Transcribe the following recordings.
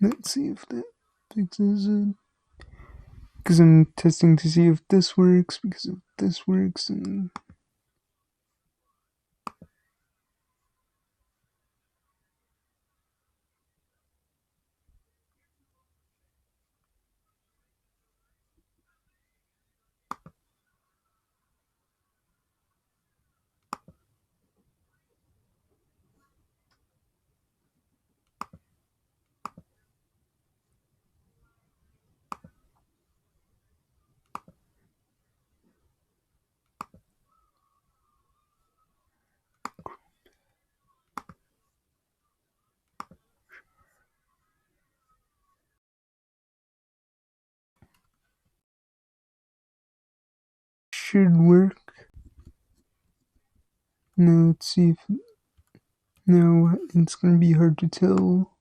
Let's see if that fixes it. Because I'm testing to see if this works, because if this works, then... should work. Now let's see if... No, it's gonna be hard to tell.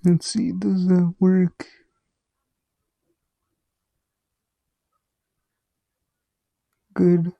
Let's see, does that work? Good.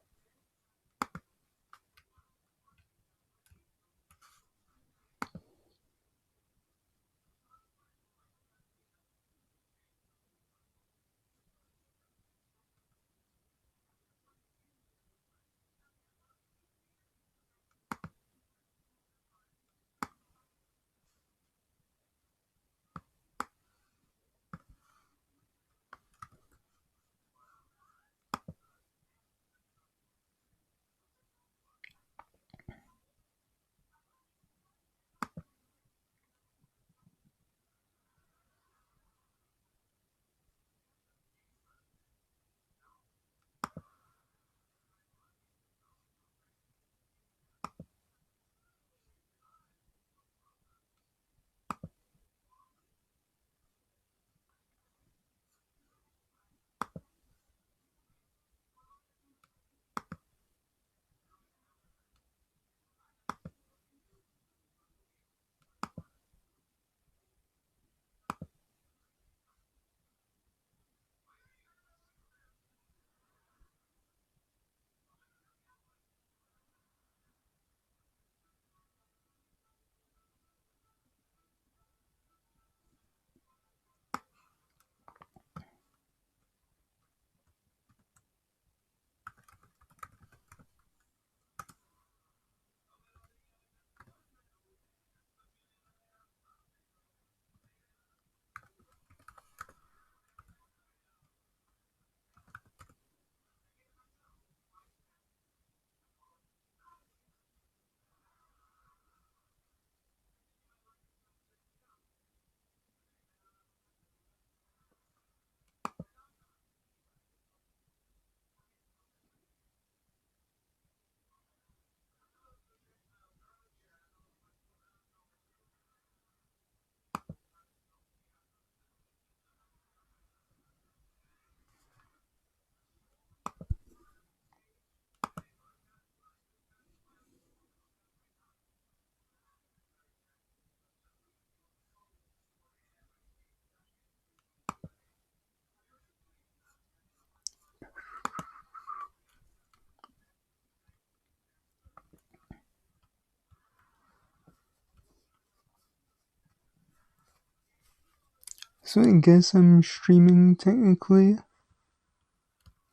So I guess I'm streaming technically.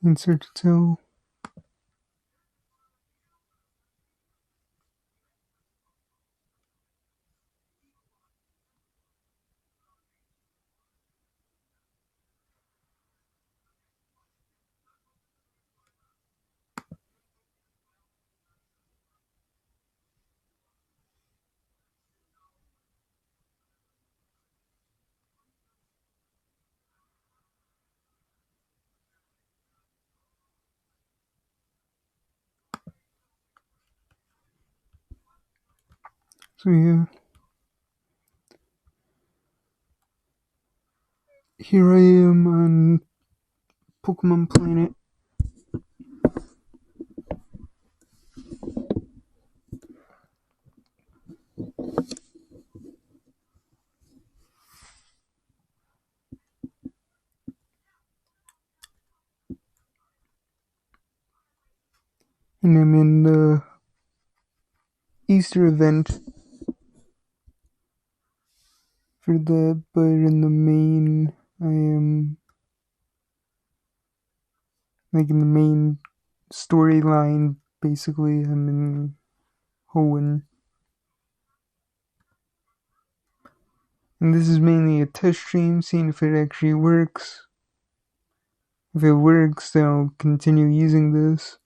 It's hard to tell. So yeah, here I am on Pokemon Planet. And I'm in the Easter event for that, but in the main, I am like in the main storyline. Basically, I'm in Hoenn, and this is mainly a test stream, seeing if it actually works. If it works, then I'll continue using this.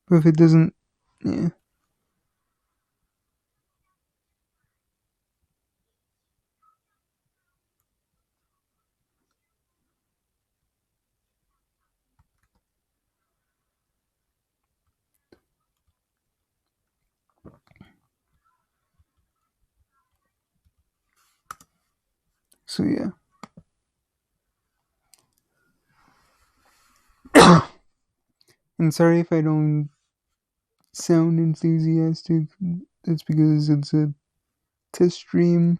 But if it doesn't, yeah. So yeah. And sorry if I don't sound enthusiastic. That's because it's a test stream.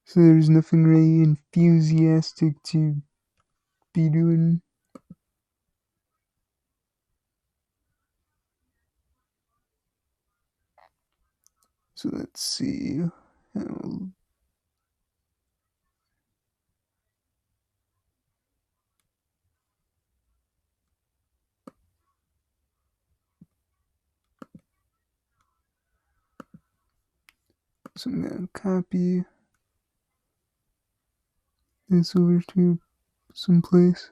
So there's nothing really enthusiastic to be doing. So let's see. So I'm gonna copy this over to someplace.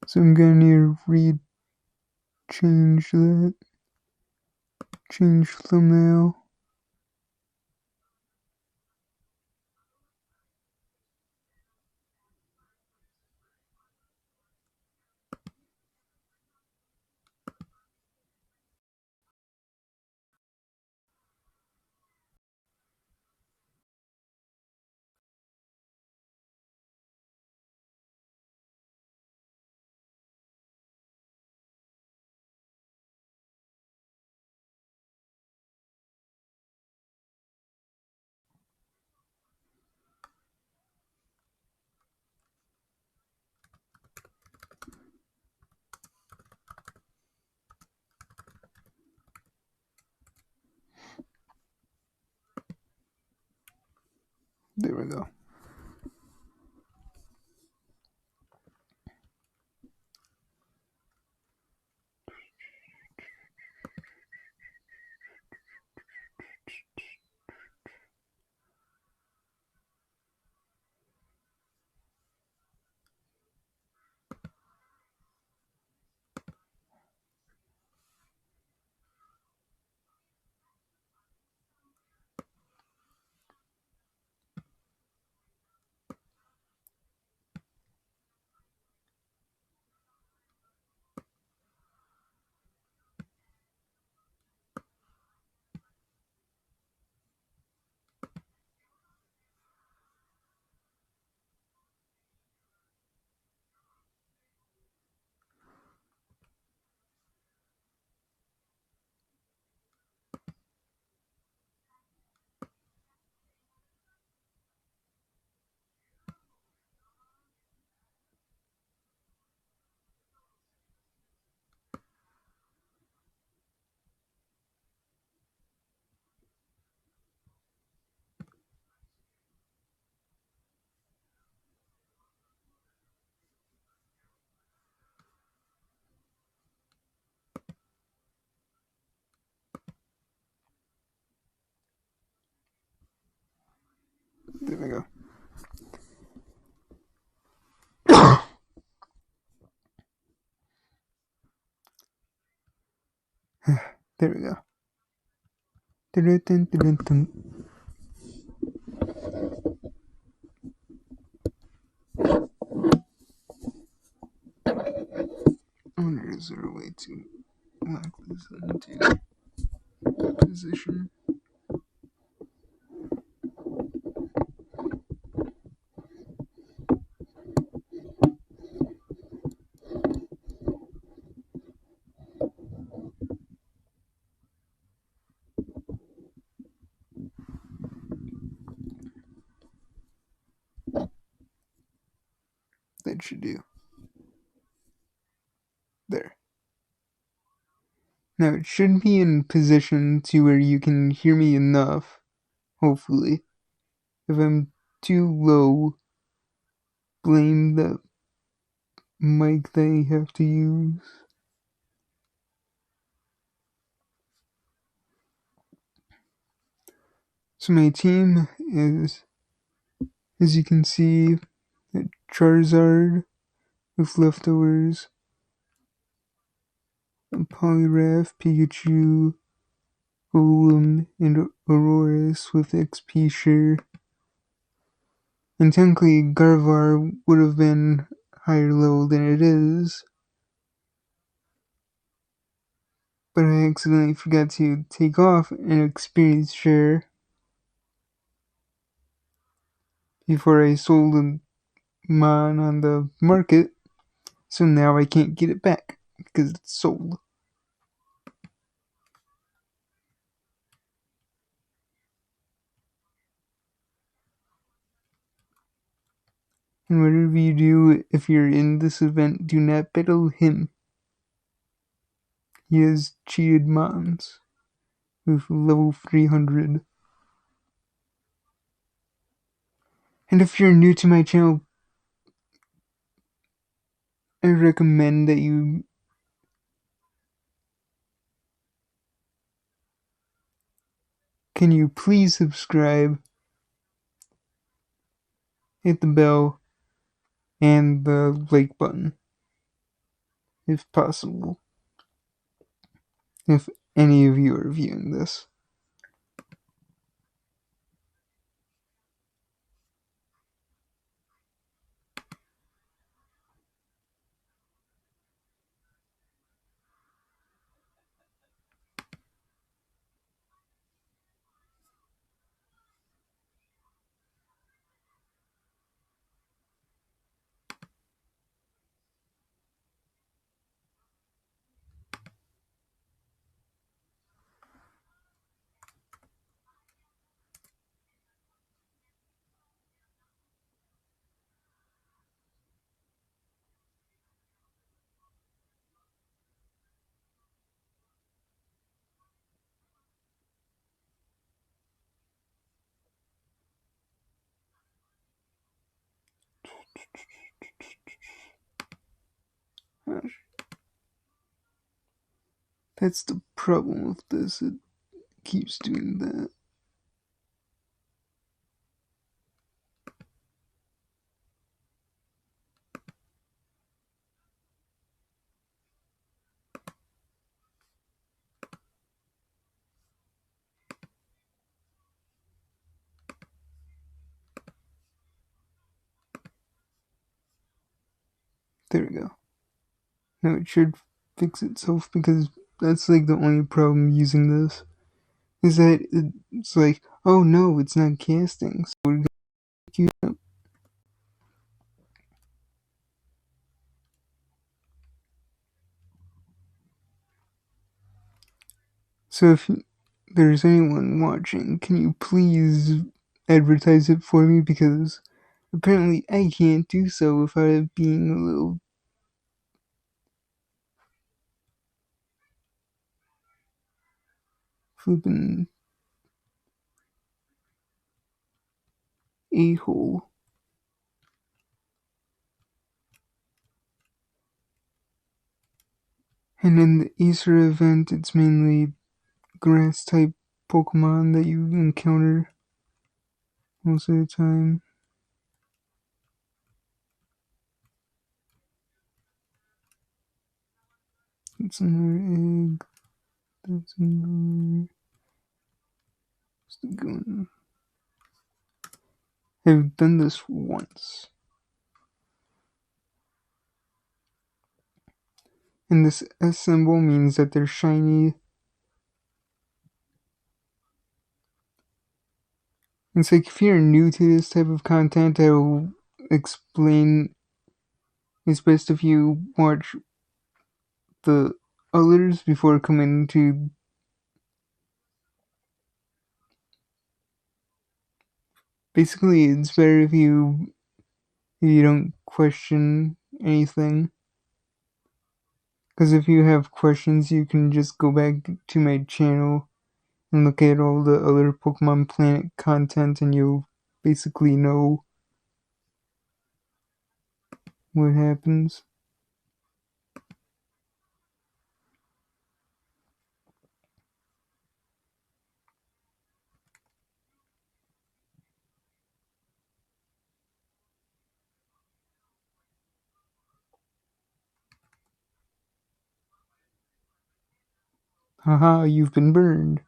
So I'm gonna need to change that. Change thumbnail. There we go. There we go. There we go. Dun, dun, dun, I wonder, is there a way to lock this into position? That should do. There. Now it should be in position to where you can hear me enough, hopefully. If I'm too low, blame the mic they have to use. So my team is, as you can see, Charizard with leftovers, Poliwrath, Pikachu, Golem, and Aurorus with XP share. And technically, Gardevoir would have been higher level than it is, but I accidentally forgot to take off an experience share before I sold a Mon on the market, so now I can't get it back because it's sold. And whatever you do, if you're in this event, do not battle him. He has cheated Mons with level 300. And if you're new to my channel, I recommend that you can you please subscribe, hit the bell, and the like button, if possible, if any of you are viewing this. That's the problem with this, it keeps doing that. There we go. Now it should fix itself because that's like the only problem using this. Is that it's like, oh no, it's not casting, so we're gonna queue up. So if there's anyone watching, can you please advertise it for me? Because apparently I can't do so without it being a little flippin' a-hole. And in the Acer event, it's mainly grass type Pokemon that you encounter. most of the time. That's another egg. That's another. Still going. I've done this once. And this S symbol means that they're shiny. It's like if you're new to this type of content, I will explain. It's best if you watch the others before coming to. Basically, it's better if you don't question anything. Because if you have questions, you can just go back to my channel and look at all the other Pokemon Planet content, and you'll basically know what happens. Haha, you've been burned.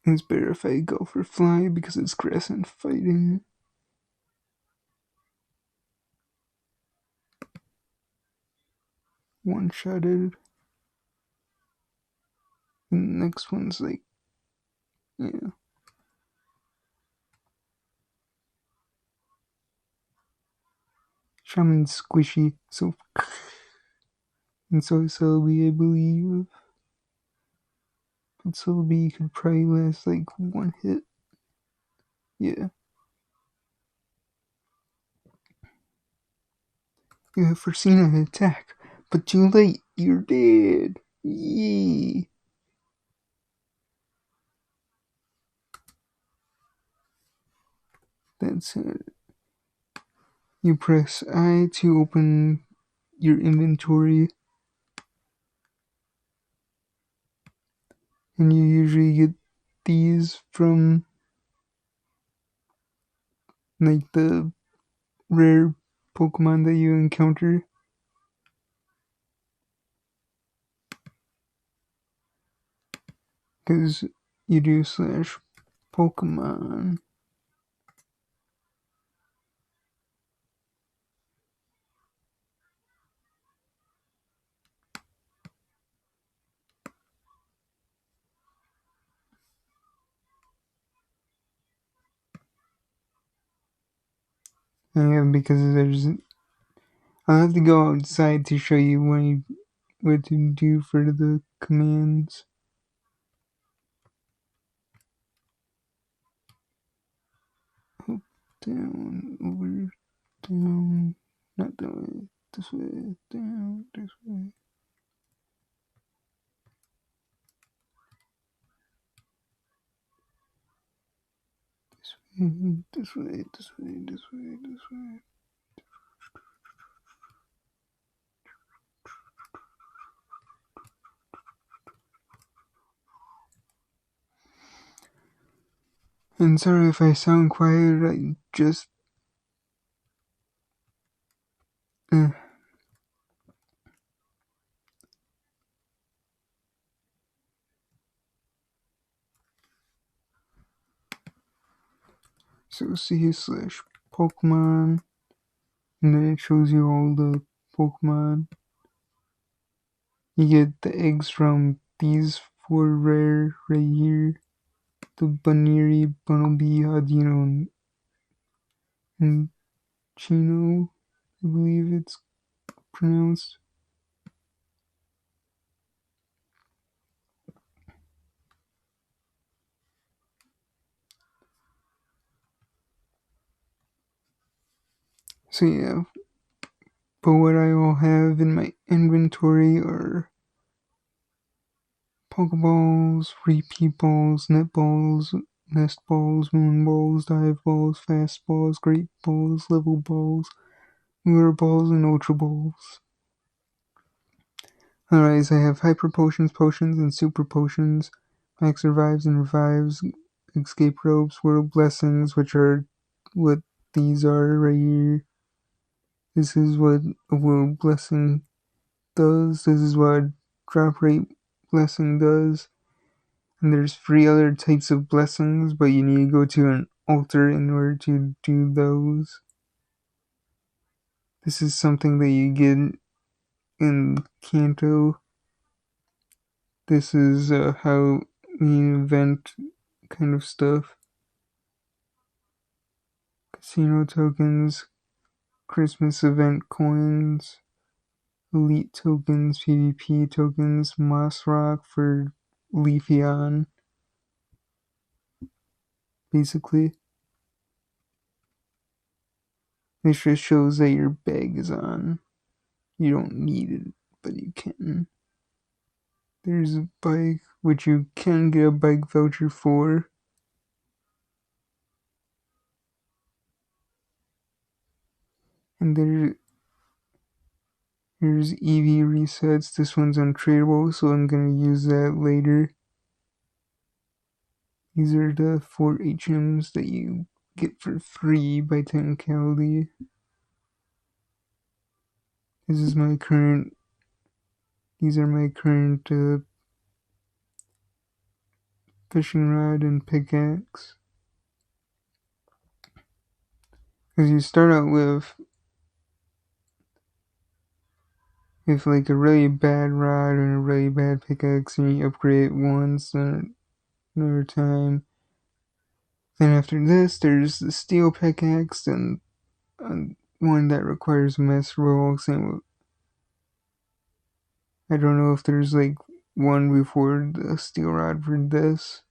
It's better if I go for Fly because it's grass and fighting. One-shotted. And the next one's like, yeah. Shaman's squishy, so. And so Celebi, I believe. But Celebi could probably last like one hit. Yeah. You have foreseen an attack, but too late, you're dead. Yee. That's it. You press I to open your inventory, and you usually get these from like the rare Pokemon that you encounter. Because you do slash Pokemon. And because I'll have to go outside to show you what to do for the commands. Up, down, over, down, not that way, this way, down, this way. This way, this way, this way, this way. And sorry if I sound quiet, I just. So C slash Pokemon, and then it shows you all the Pokemon. You get the eggs from these 4 rare right here. The Baniri, Bunnelby, Adino, and Chino, I believe it's pronounced. So yeah, but what I all have in my inventory are Pokeballs, repeat balls, net balls, nest balls, moon balls, dive balls, fast balls, great balls, level balls, lure balls, and ultra balls. Otherwise, I have hyper potions, potions, and super potions. Max survives and revives, escape ropes, world blessings, which are what these are right here. This is what a world blessing does. This is what a drop rate blessing does. And there's 3 other types of blessings, but you need to go to an altar in order to do those. This is something that you get in Kanto. This is how the event kind of stuff. Casino tokens, Christmas event coins, elite tokens, PvP tokens, Moss Rock for Leafeon. Basically, this just shows that your bag is on. You don't need it, but you can. There's a bike, which you can get a bike voucher for. And there's EV resets. This one's untradeable, so I'm gonna use that later. These are the 4 HMs that you get for free by Technicality. These are my current fishing rod and pickaxe. Because you start out with like a really bad rod and a really bad pickaxe, and you upgrade it once and another time. Then after this, there's the steel pickaxe and one that requires a master roll. I don't know if there's like one before the steel rod for this.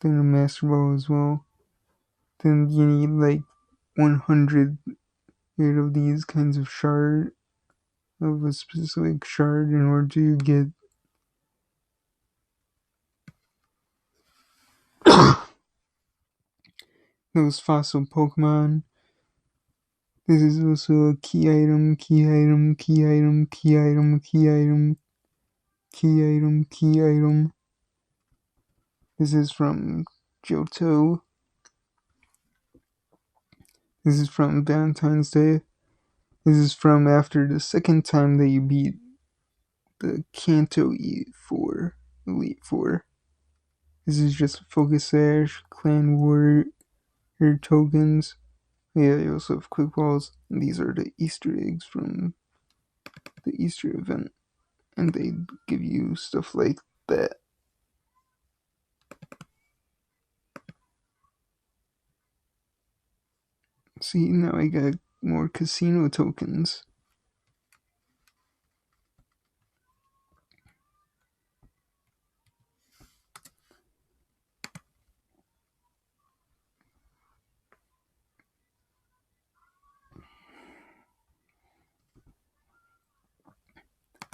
Then a master roll as well. Then you need like 100 of these kinds of shard of a specific shard in order to get those fossil Pokemon. This is also a key item, key item, key item, key item, key item, key item, key item. This is from Johto. This is from Valentine's Day. This is from after the second time that you beat the Kanto E4, Elite Four. This is just Focus Sash, Clan War, tokens. Yeah, you also have Quick Balls. And these are the Easter eggs from the Easter event. And they give you stuff like that. See, now I got more casino tokens.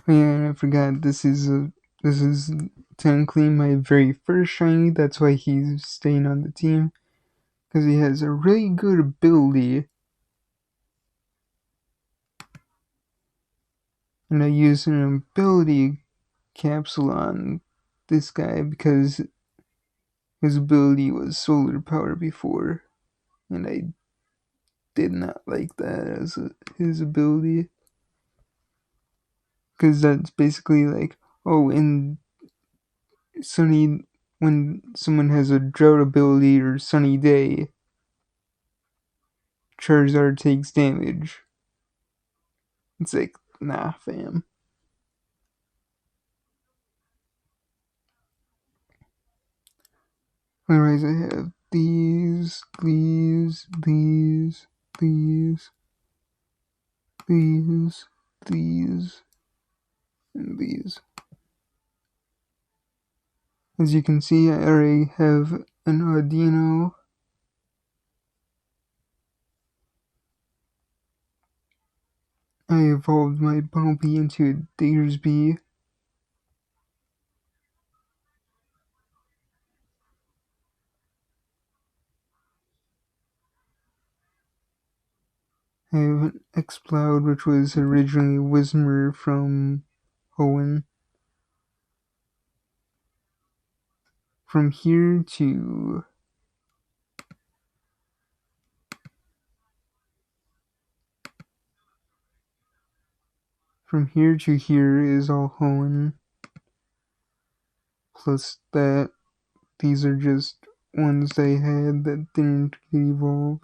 Oh, yeah, and I forgot, this is technically my very first shiny. That's why he's staying on the team. Because he has a really good ability. And I used an ability capsule on this guy because his ability was solar power before. And I did not like that as his ability. Because that's basically like, oh, in sunny, when someone has a drought ability or sunny day, Charizard takes damage. It's like, nah, fam. Otherwise, I have these, these, these, these, these, these, and these. As you can see, I already have an Arduino. I evolved my Bumblebee into a Diggersby. I have an Xploud, which was originally Whismer from Hoenn. From here to here is all Hoenn. Plus that these are just ones they had that didn't get evolved.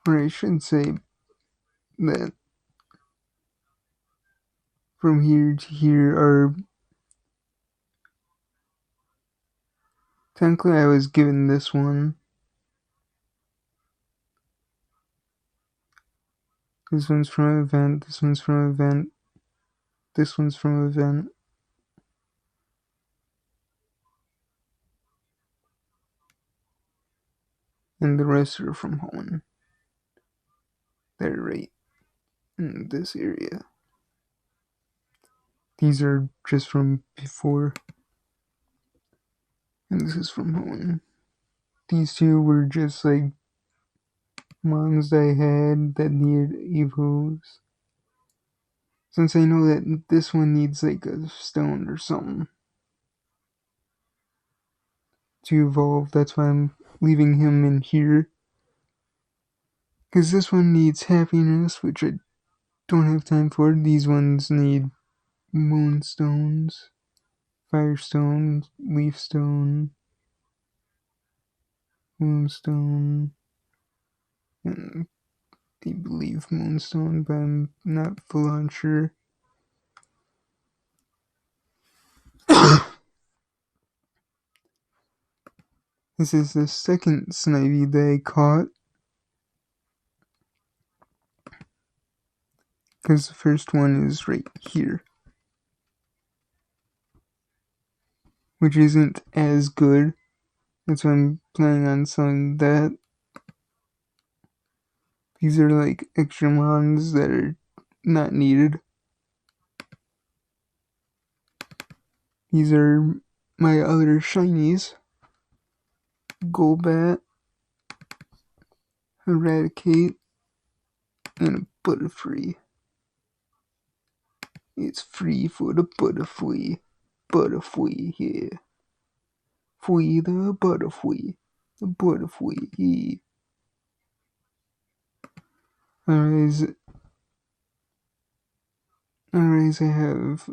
Or I should say that from here to here are... Technically I was given this one. This one's from an event, this one's from an event, this one's from an event. And the rest are from Hoenn. They're right in this area. These are just from before. And this is from Hoenn. These two were just like mons I had that needed evos. Since I know that this one needs like a stone or something to evolve, that's why I'm leaving him in here. Because this one needs happiness, which I don't have time for. These ones need moonstones, firestone, leafstone, moonstone, and I believe moonstone, but I'm not full on sure. This is the second Snivy that I caught. Because the first one is right here. Which isn't as good. That's why I'm planning on selling that. These are like extra mons that are not needed. These are my other shinies. Golbat, Eradicate, and a Butterfree. It's free for the Butterfree. Butterfree, yeah. Free the Butterfree. The Butterfree, yeah. Alright, I have...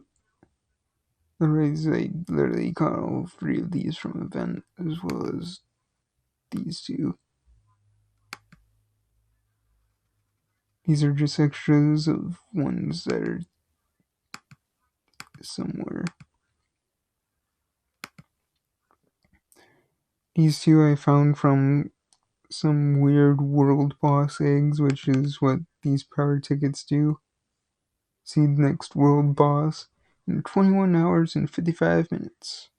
Alright, I literally got all three of these from event, as well as these two. These are just extras of ones that are somewhere. These two I found from some weird world boss eggs, which is what these power tickets do. See the next world boss in 21 hours and 55 minutes.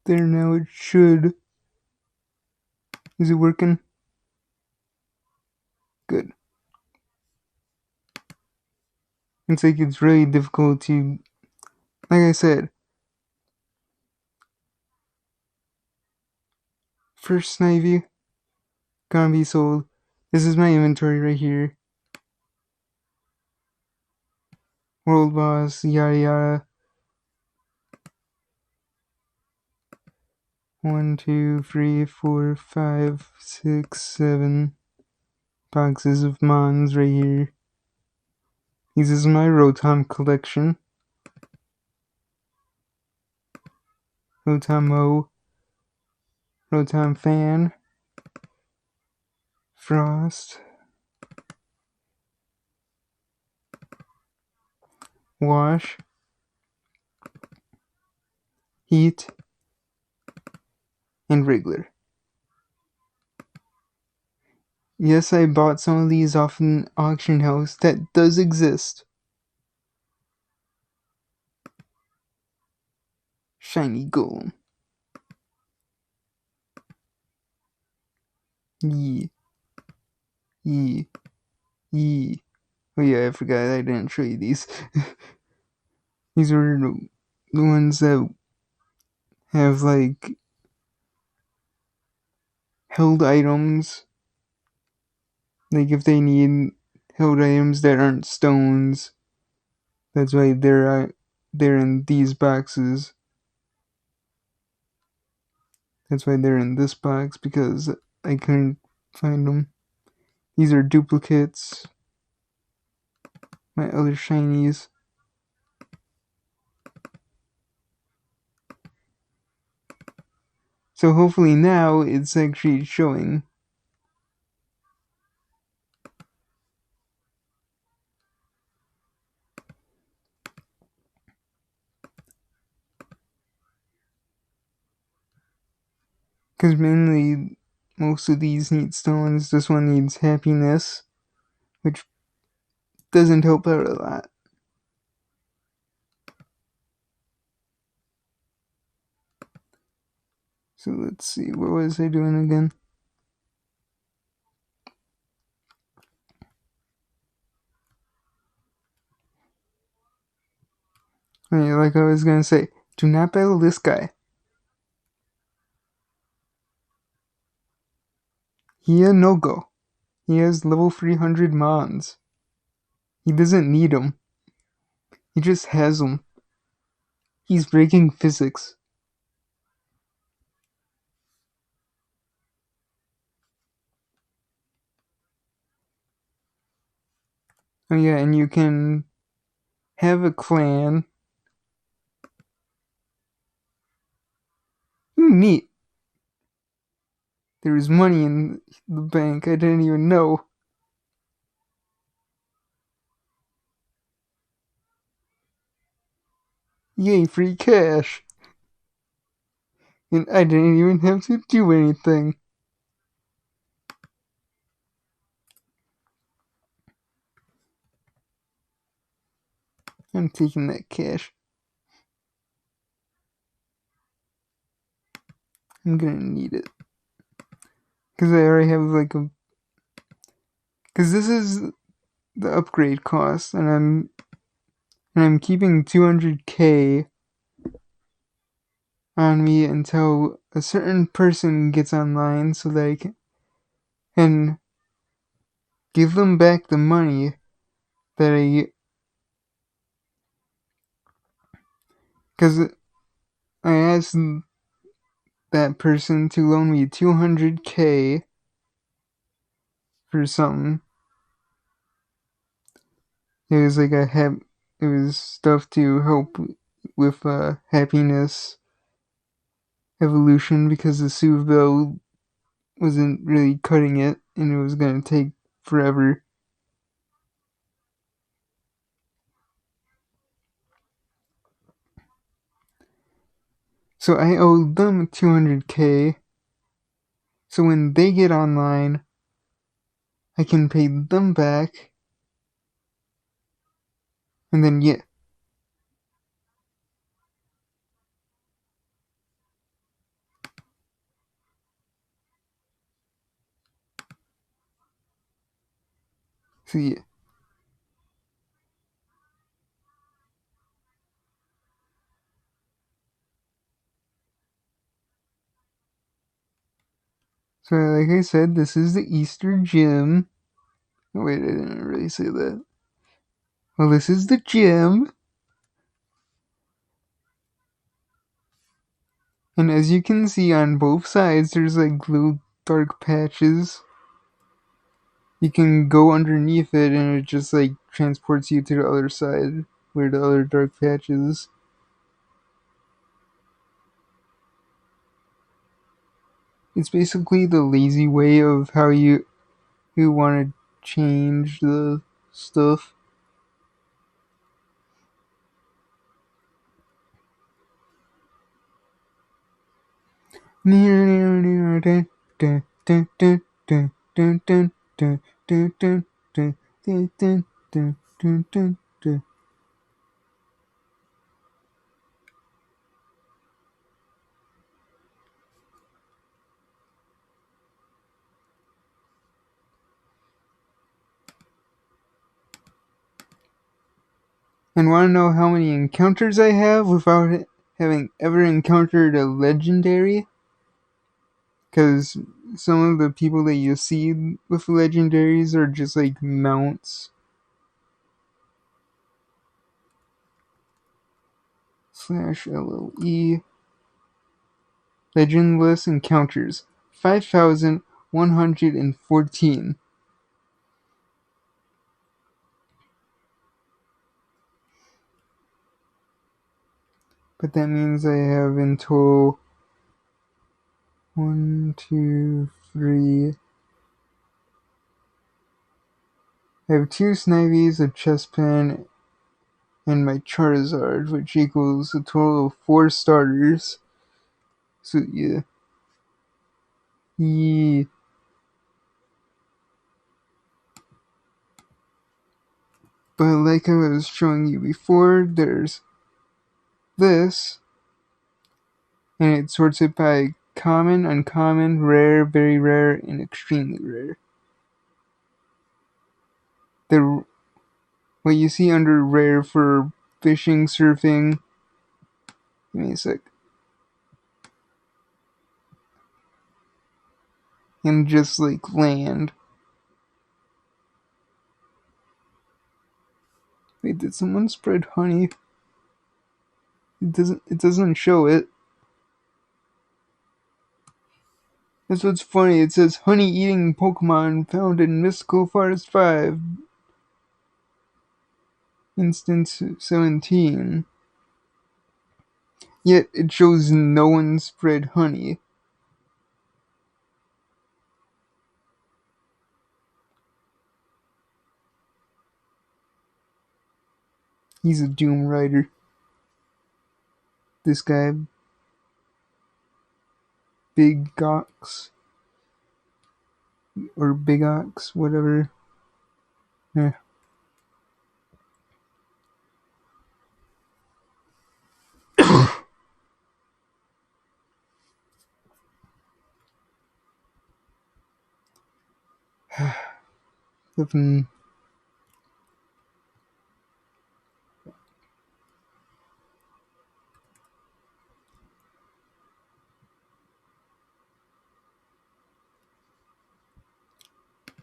There now, it should. Is it working? Good. It's like it's really difficult to, like I said, first Snivy, gonna be sold. This is my inventory right here. World Boss, yada yada. 1, 2, 3, 4, 5, 6, 7 boxes of Mons right here. This is my Rotom collection. Rotom-O, Rotom Fan, Frost, Wash, Heat, and Wriggler. Yes, I bought some of these off an auction house that does exist. Shiny Golem. Yee. Yee. Yee. Oh yeah, I forgot I didn't show you these. These are the ones that have like held items. Like if they need held items that aren't stones, that's why they're in these boxes. That's why they're in this box, because I couldn't find them. These are duplicates. My other shinies. So hopefully now it's actually showing. Because mainly most of these need stones. This one needs happiness, which doesn't help out a lot. So let's see, what was I doing again? Oh, yeah, like I was gonna say, do not battle this guy. He a no-go. He has level 300 Mons. He doesn't need them. He just has them. He's breaking physics. Oh yeah, and you can have a clan. Neat. There's money in the bank. I didn't even know. Yay, free cash. And I didn't even have to do anything. I'm taking that cash. I'm gonna need it. Because I already have like a... Because this is the upgrade cost, and I'm keeping 200k on me until a certain person gets online so that I can give them back the money that I... Because I asked that person to loan me 200k for something. It was like it was stuff to help with happiness evolution, because the Suville wasn't really cutting it and it was gonna take forever. So I owe them 200k. So when they get online, I can pay them back. And then, yeah. So yeah. So like I said, this is the Easter gym. Oh, wait, I didn't really say that. Well, this is the gym. And as you can see on both sides, there's like little dark patches. You can go underneath it and it just like transports you to the other side where the other dark patch is. It's basically the lazy way of how you want to change the stuff. And want to know how many encounters I have without having ever encountered a legendary? Because some of the people that you see with legendaries are just like mounts. Slash LLE. Legendless encounters. 5,114. But that means I have in total 1, 2, 3. I have 2 Snivies, a Chespin, and my Charizard, which equals a total of 4 starters. So yeah. Yeah. But like I was showing you before, there's this, and it sorts it by common, uncommon, rare, very rare, and extremely rare. The what you see under rare for fishing, surfing. Give me a sec. And just like land. Wait, did someone spread honey? It doesn't show it. That's what's funny. It says honey eating Pokemon found in Mystical Forest 5. Instance 17. Yet it shows no one spread honey. He's a Doom Rider. This guy, Big Ox. Or Big Ox, whatever. Yeah. Flippin'.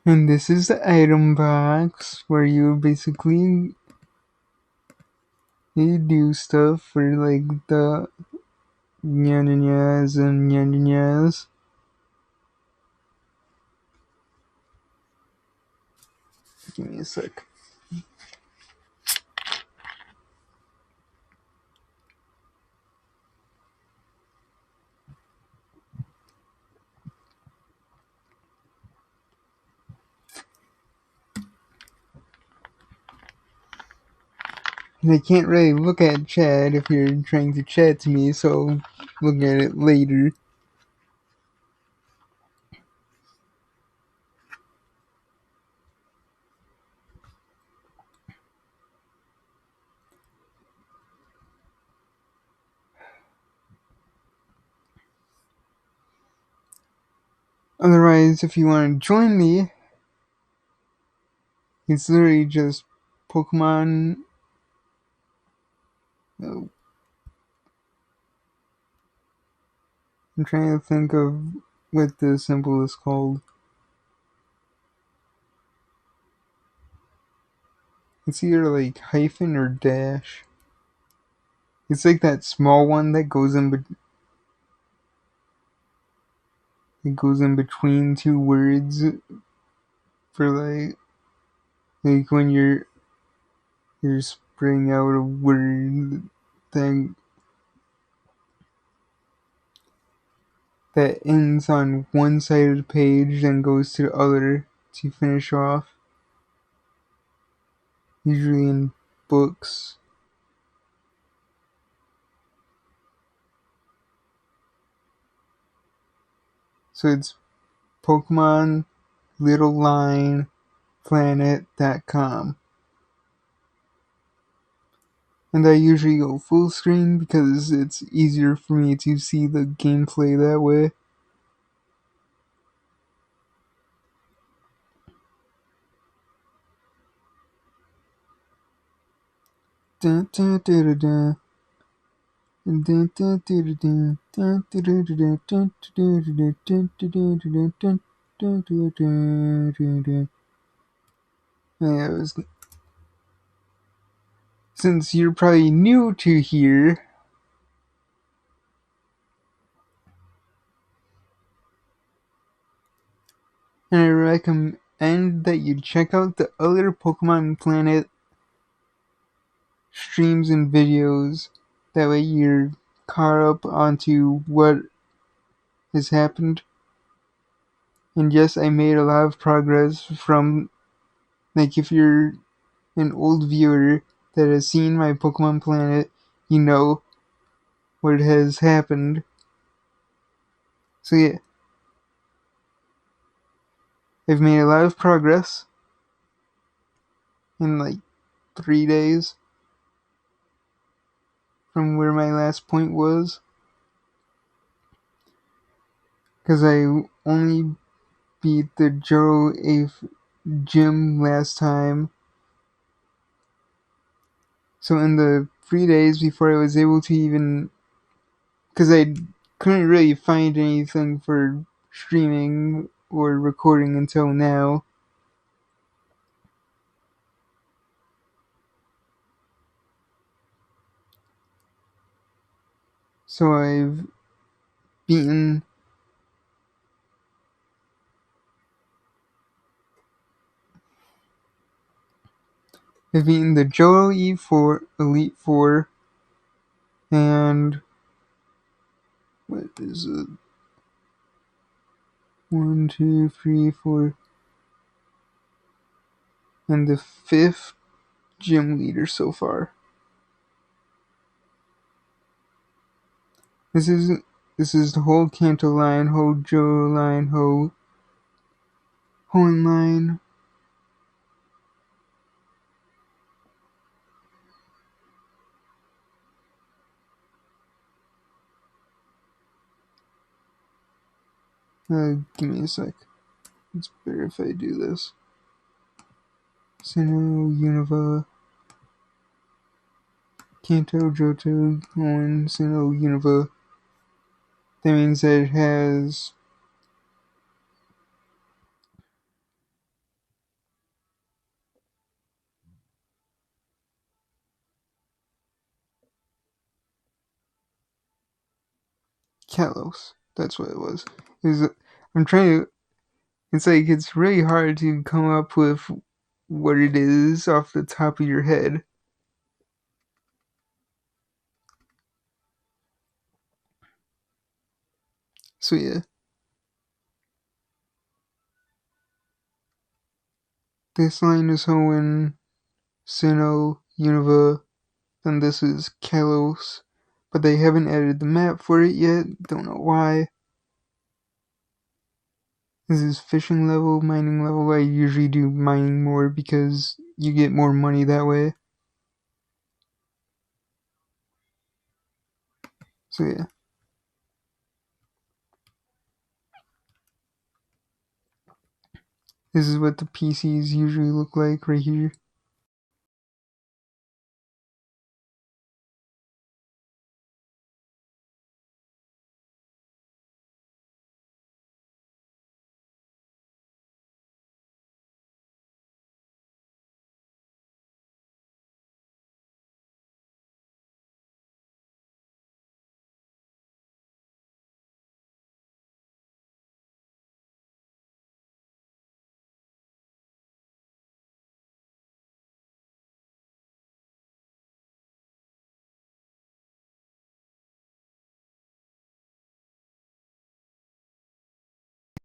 And this is the item box where you basically you do stuff for like the nyanyas and nyanyas. Give me a sec. And I can't really look at chat if you're trying to chat to me, so look at it later. Otherwise, if you want to join me It's literally just Pokemon. uh, I'm trying to think of what the symbol is called. It's either like hyphen or dash. It's like that small one that goes between two words for like when you're spring out a word thing that ends on one side of the page and goes to the other to finish off, usually in books. So it's Pokemon Little Line Planet.com. And I usually go full screen because it's easier for me to see the gameplay that way. Dun, dun, dun, dun, dun. Yeah, since you're probably new to here, and I recommend that you check out the other Pokemon Planet streams and videos. That way you're caught up onto what has happened. And yes, I made a lot of progress from, like, if you're an old viewer that has seen my Pokemon Planet, you know what has happened. So yeah, I've made a lot of progress in like 3 days from where my last point was. Because I only beat the Johto 8th gym last time. So in the 3 days before I was able to even, because I couldn't really find anything for streaming or recording until now. So beaten I've beaten the Johto E4 Elite Four, and what is it? 1, 2, 3, 4, and the 5th gym leader so far. This is the whole Kanto line, whole Johto line, whole Hoenn line. Give me a sec. It's better if I do this. Sinnoh, Unova, Kanto, Johto, Hoenn, Sinnoh, Unova. That means that it has Kalos. That's what it was. I'm trying to. It's like it's really hard to come up with what it is off the top of your head. So yeah, this line is Hoenn, Sinnoh, Unova, then this is Kalos, but they haven't added the map for it yet. Don't know why. This is fishing level, mining level. I usually do mining more because you get more money that way. So yeah. This is what the PCs usually look like right here.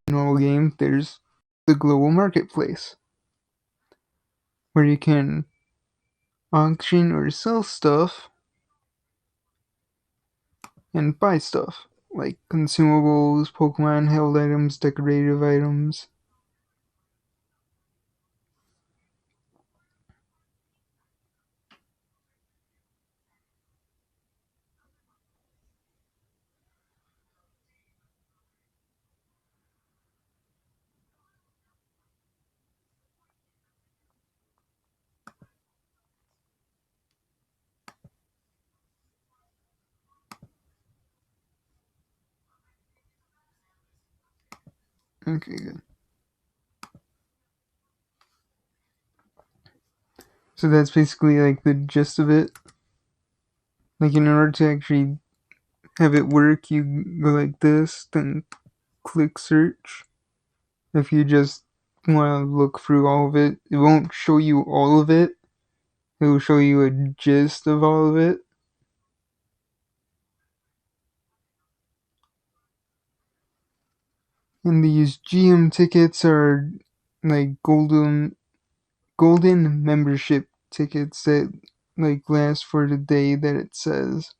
Normal game, there's the global marketplace, where you can auction or sell stuff and buy stuff, like consumables, Pokemon held items, decorative items. Okay, good. So that's basically like the gist of it. Like in order to actually have it work, you go like this, then click search. If you just want to look through all of it, it won't show you all of it. It will show you a gist of all of it. And these GM tickets are like golden membership tickets that like last for the day that it says.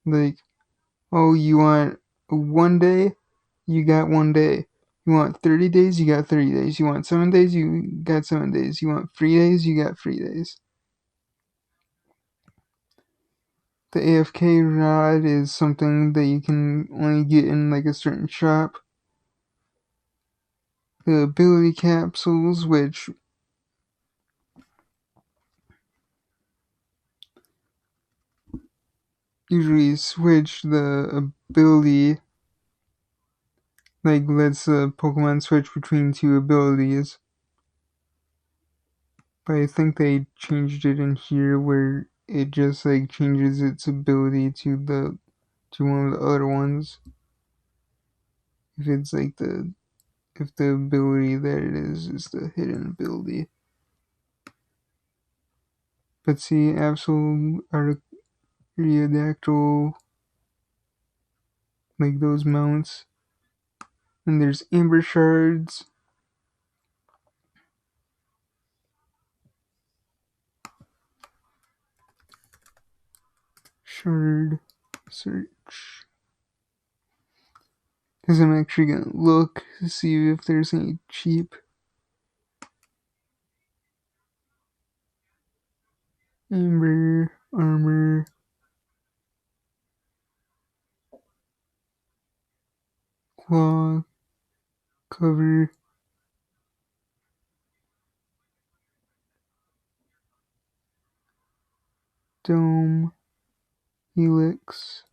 Like, oh, you want 1 day? You got 1 day. You want 30 days? You got 30 days. You want 7 days? You got 7 days. You want 3 days? You got 3 days. The AFK rod is something that you can only get in like a certain shop. The ability capsules, which usually switch the ability, like lets the Pokemon switch between two abilities. But I think they changed it in here where it just like changes its ability to one of the other ones. If it's like if the ability that it is the hidden ability. But see, Absol Ariadactyl, like those mounts. And there's Amber Shards. Shard search. Because I'm actually gonna look to see if there's any cheap Amber armor. Claw cover. Dome. Helix.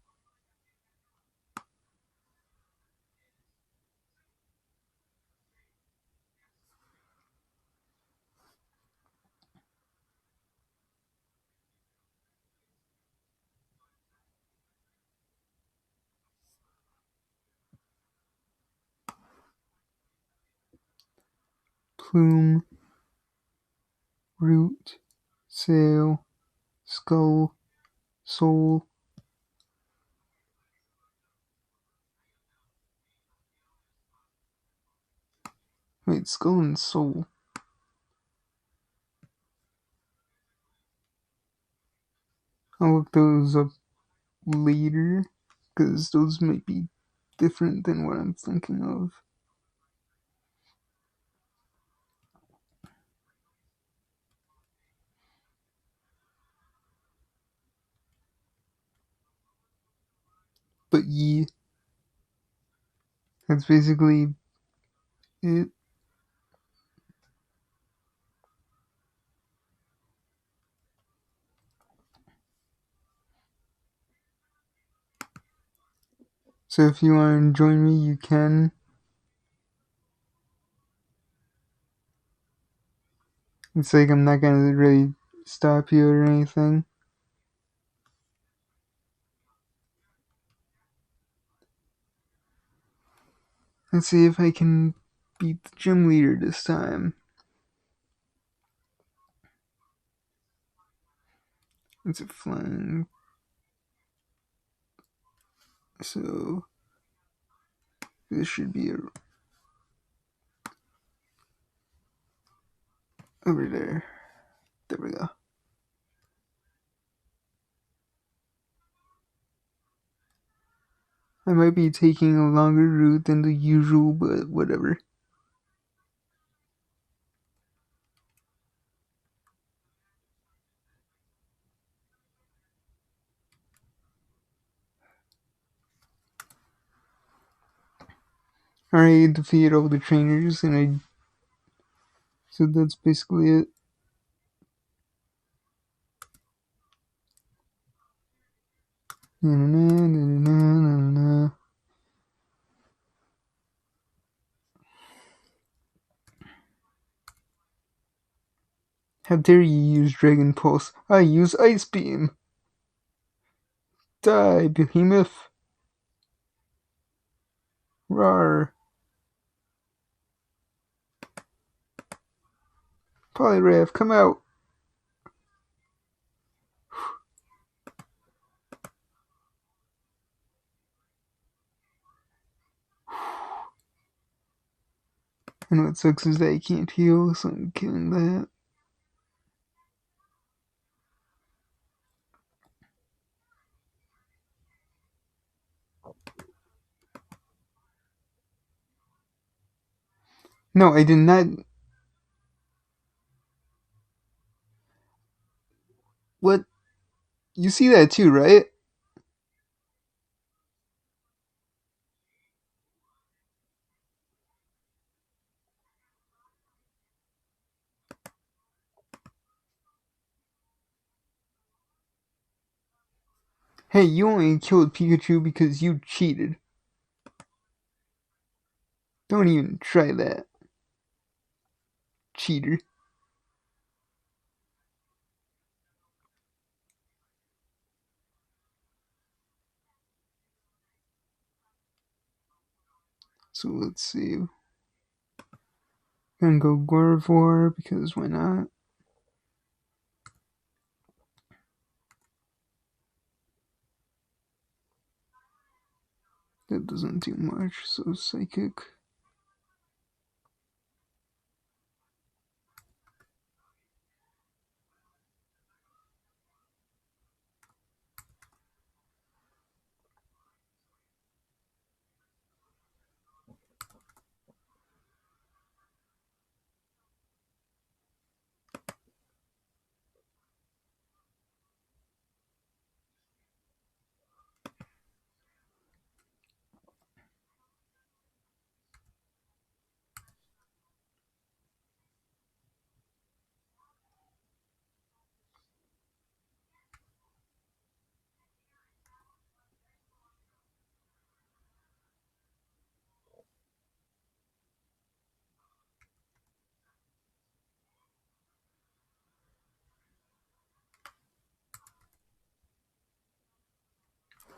Plume. Root. Sail. Skull. Soul. Wait, skull and soul. I'll look those up later, because those might be different than what I'm thinking of. But yeah, that's basically it. So if you want to join me, you can. It's like I'm not gonna really stop you or anything. Let's see if I can beat the gym leader this time. It's a flying. So this should be over there. There we go. I might be taking a longer route than the usual, but whatever. Alright, defeated all the trainers, and so that's basically it. Na, na, na, na, na, na. How dare you use Dragon Pulse? I use Ice Beam! Die, behemoth! Rawr! Poliwrath, come out! And what sucks is that I can't heal, so I'm killing that. No, I did not. What? You see that too, right? Hey, you only killed Pikachu because you cheated. Don't even try that. Cheater. So let's see. Gonna go Gardevoir because why not? That doesn't do much, so Psychic.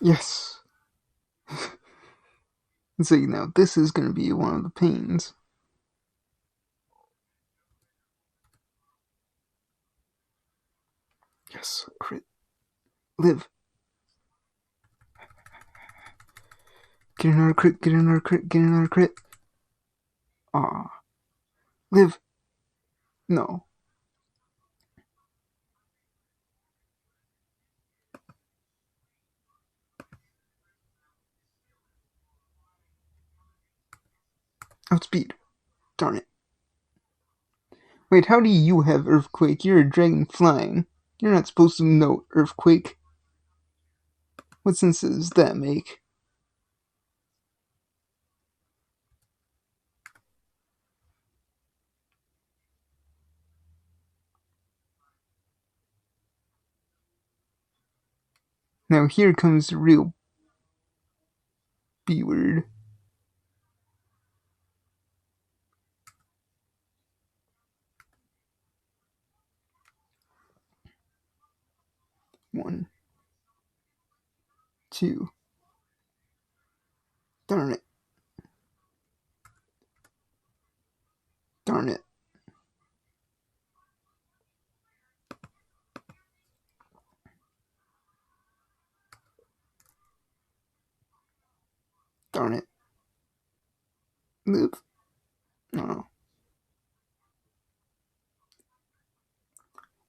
Yes! It's like, now this is gonna be one of the pains. Yes, crit. Live. Get another crit, get another crit, get another crit. Aw. Live. No. Outspeed. Darn it. Wait, how do you have Earthquake? You're a dragon flying. You're not supposed to know Earthquake. What sense does that make? Now here comes the real B word. One, two. Darn it. Darn it. Darn it. Move. No.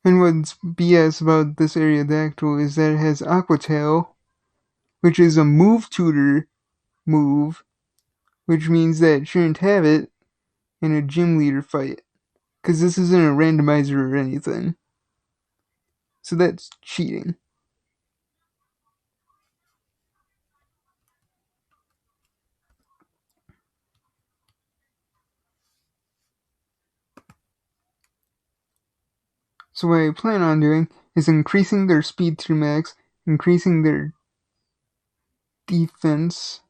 And what's BS about this Aerodactyl is that it has Aqua Tail, which is a move tutor move, which means that it shouldn't have it in a gym leader fight. Because this isn't a randomizer or anything. So that's cheating. So what I plan on doing is increasing their speed to max, increasing their defense.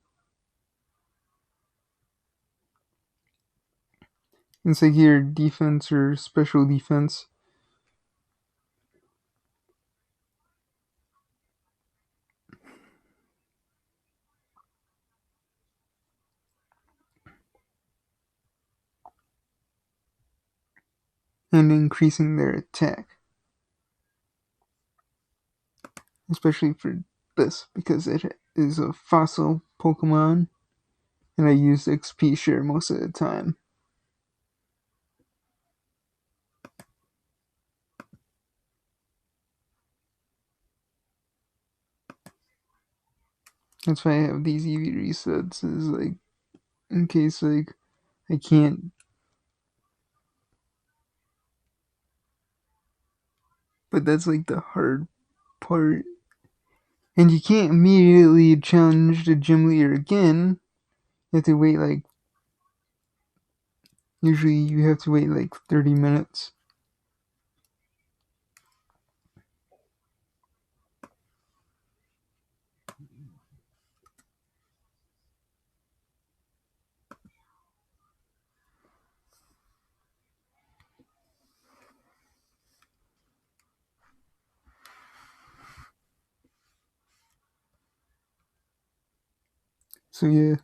And say here defense or special defense. And increasing their attack. Especially for this, because it is a fossil Pokemon, and I use XP share most of the time. That's why I have these EV resets, is like, in case like I can't. But that's like the hard part. And you can't immediately challenge the gym leader again. You have to wait like. Usually you have to wait like 30 minutes. So yeah.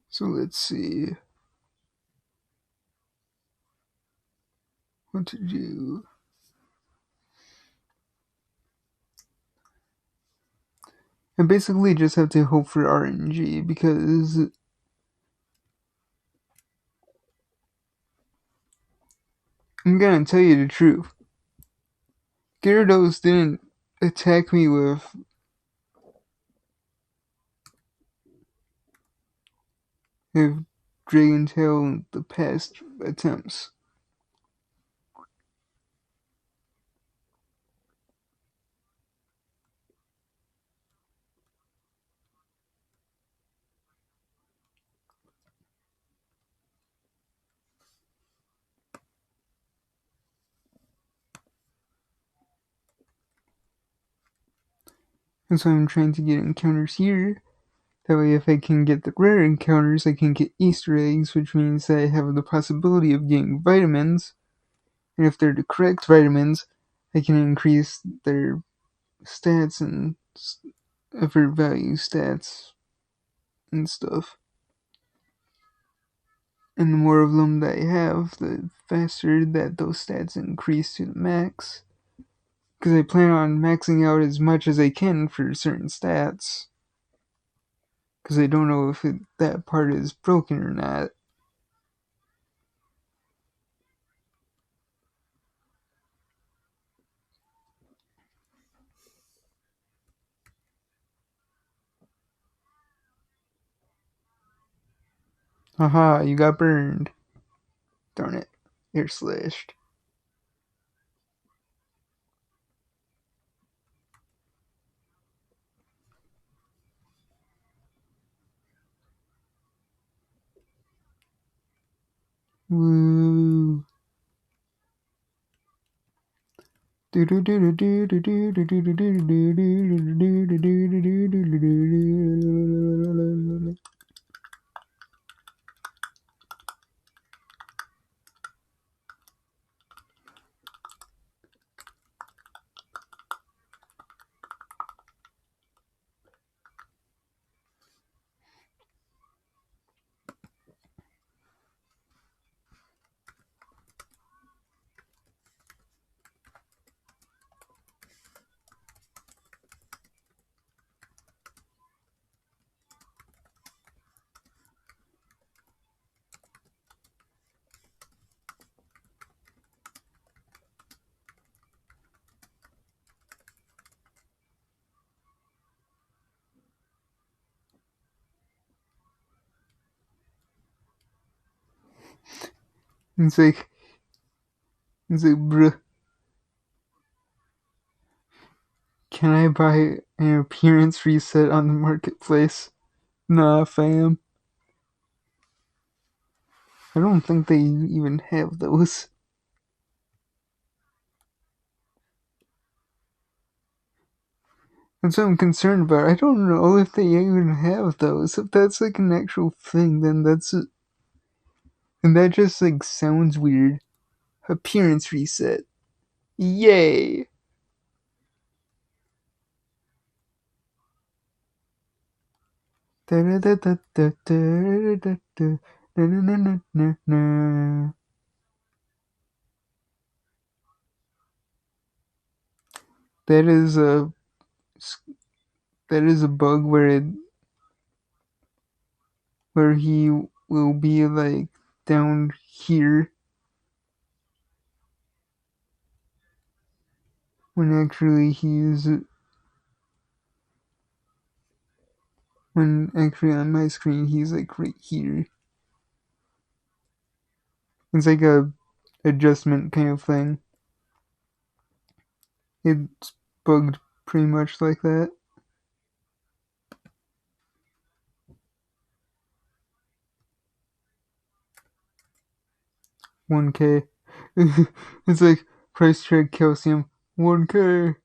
So let's see what to do. I basically just have to hope for RNG because I'm gonna tell you the truth. Gyarados didn't attack me with Dragon Tail in the past attempts. And so I'm trying to get encounters here. That way, if I can get the rare encounters, I can get Easter eggs, which means that I have the possibility of getting vitamins. And if they're the correct vitamins, I can increase their stats and effort value stats and stuff. And the more of them that I have, the faster that those stats increase to the max. Because I plan on maxing out as much as I can for certain stats. Because I don't know if that part is broken or not. Haha, you got burned. Darn it. You're slashed. Woo. It's like, bruh, can I buy an appearance reset on the marketplace? Nah, fam. I don't think they even have those. That's what I'm concerned about. I don't know if they even have those. If that's like an actual thing, then and that just like sounds weird. Appearance reset. Yay! That is a bug where he will be like down here when actually on my screen he's like right here. It's like a adjustment kind of thing. It's bugged pretty much like that. 1K. It's like price tag calcium 1K.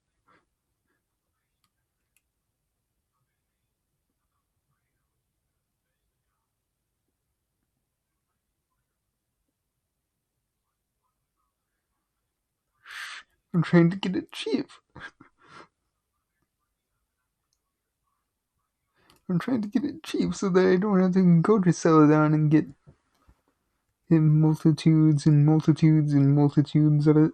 I'm trying to get it cheap. I'm trying to get it cheap so that I don't have to go to Celadon and get multitudes and multitudes and multitudes of it.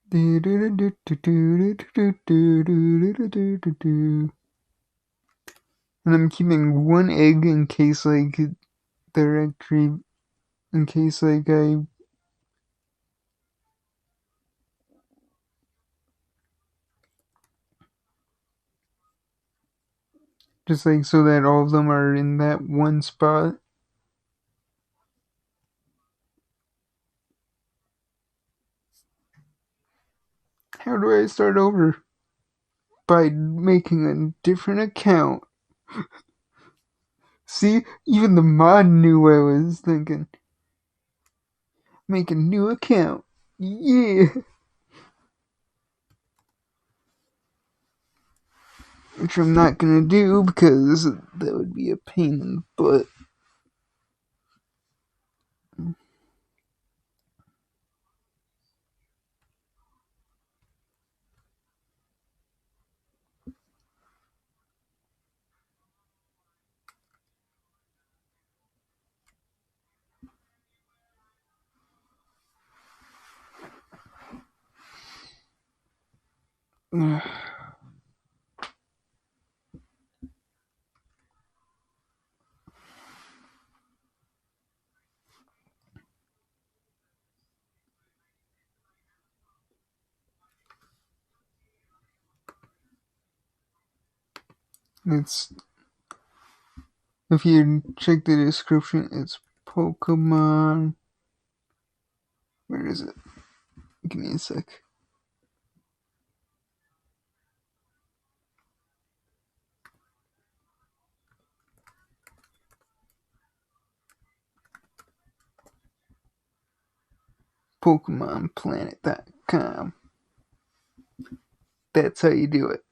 And I'm keeping one egg in case like they're actually in case like I just like so that all of them are in that one spot. How do I start over? By making a different account. See, even the mod knew what I was thinking. Make a new account. Yeah. Which I'm not gonna do because that would be a pain in the butt. It's, if you check the description, it's Pokemon. Where is it? Give me a sec. PokemonPlanet.com. That's how you do it.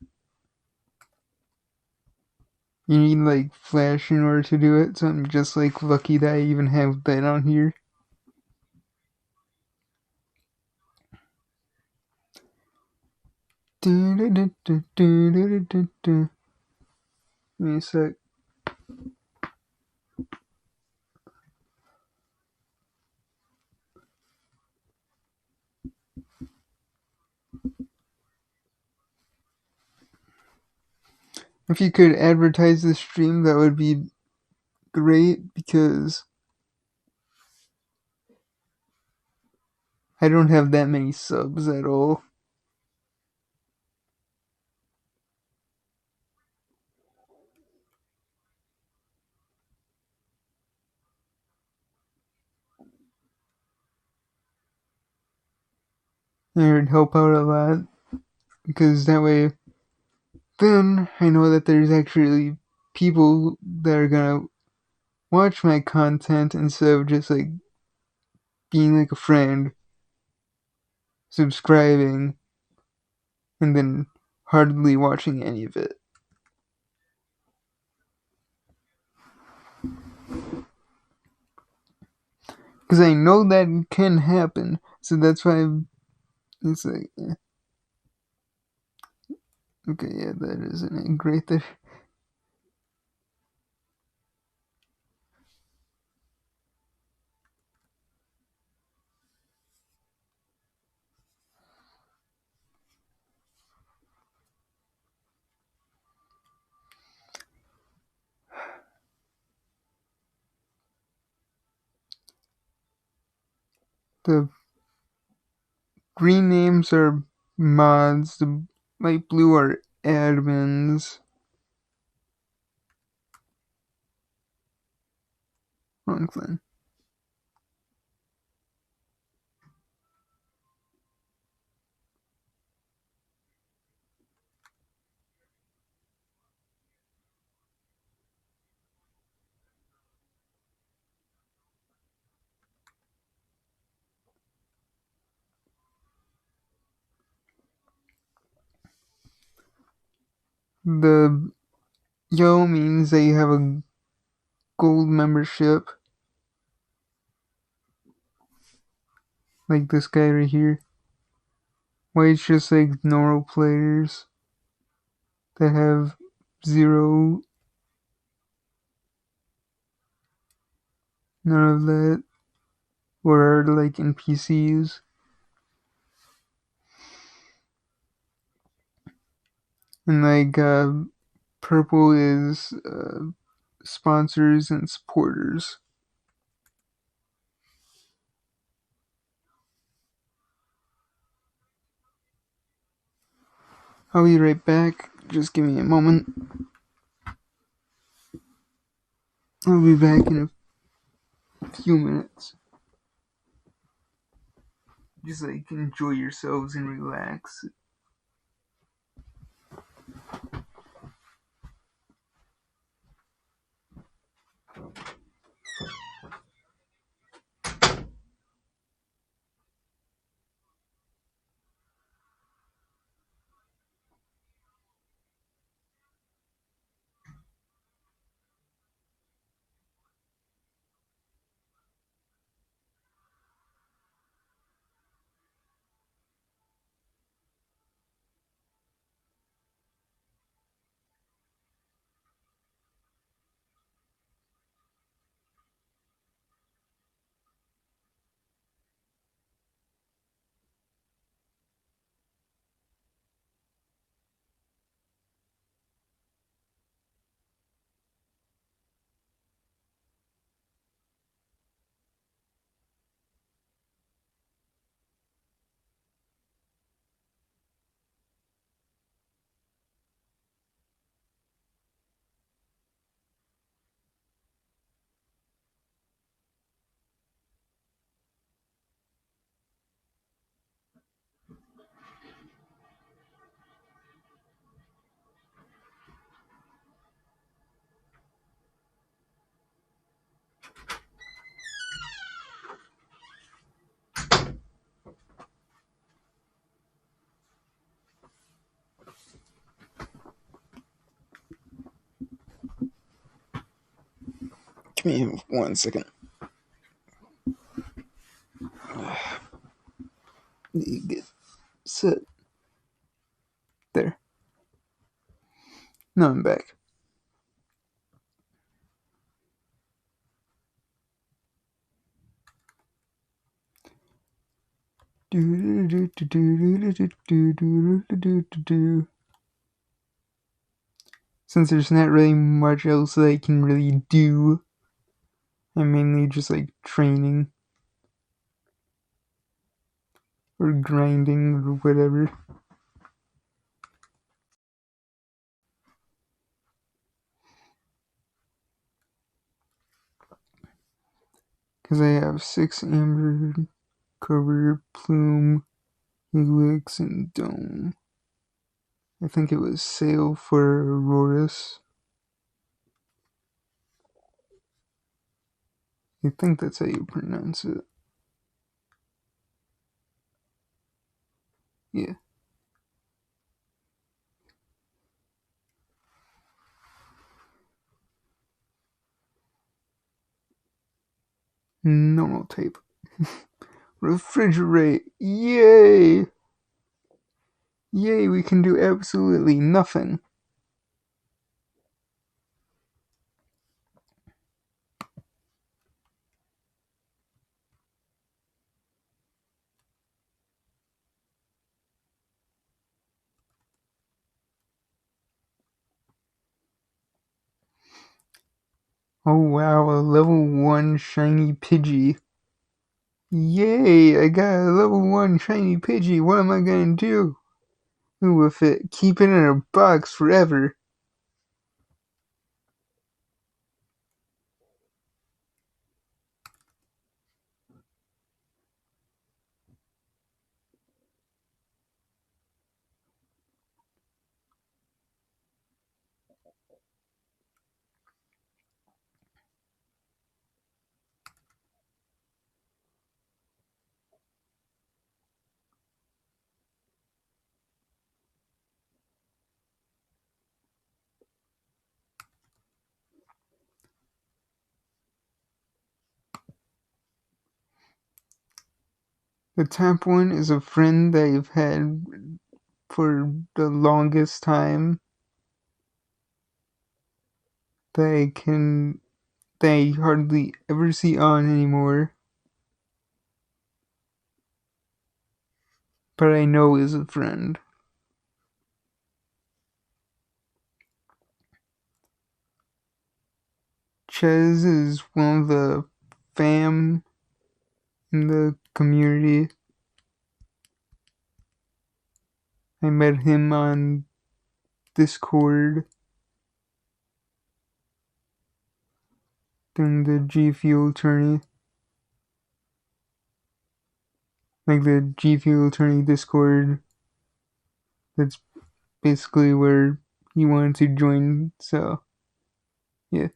You need like Flash in order to do it, so I'm just like lucky that I even have that on here. Give me a sec. If you could advertise the stream, that would be great, because I don't have that many subs at all. It would help out a lot, because that way, then I know that there's actually people that are gonna watch my content instead of just like being like a friend, subscribing, and then hardly watching any of it. Because I know that can happen, so that's why it's like, yeah. Okay, yeah, that is an egg right there. The green names are mods, the light blue are admins. Wrong thing. The yellow means that you have a gold membership, like this guy right here. White's just like normal players that have zero, none of that, or are like NPCs. And like purple is sponsors and supporters. I'll be right back. Just give me a moment. I'll be back in a few minutes. Just like enjoy yourselves and relax. Give me 1 second. Get set. There. Now I'm back. Since there's not really much else that I can really do, I'm mainly just like training or grinding or whatever. Because I have 6 amber, cover, plume, helix, and dome. I think it was sail for Aurorus. I think that's how you pronounce it. Yeah. Normal tape. Refrigerate. Yay! Yay, we can do absolutely nothing. Oh wow, a level 1 shiny Pidgey. Yay, I got a level 1 shiny Pidgey. What am I gonna do with it? Keep it in a box forever. The top one is a friend that I've had for the longest time that I hardly ever see on anymore, but I know is a friend. Ches is one of the fam in the community. I met him on Discord during the G Fuel tourney. Like the G Fuel tourney Discord. That's basically where he wanted to join, so yeah.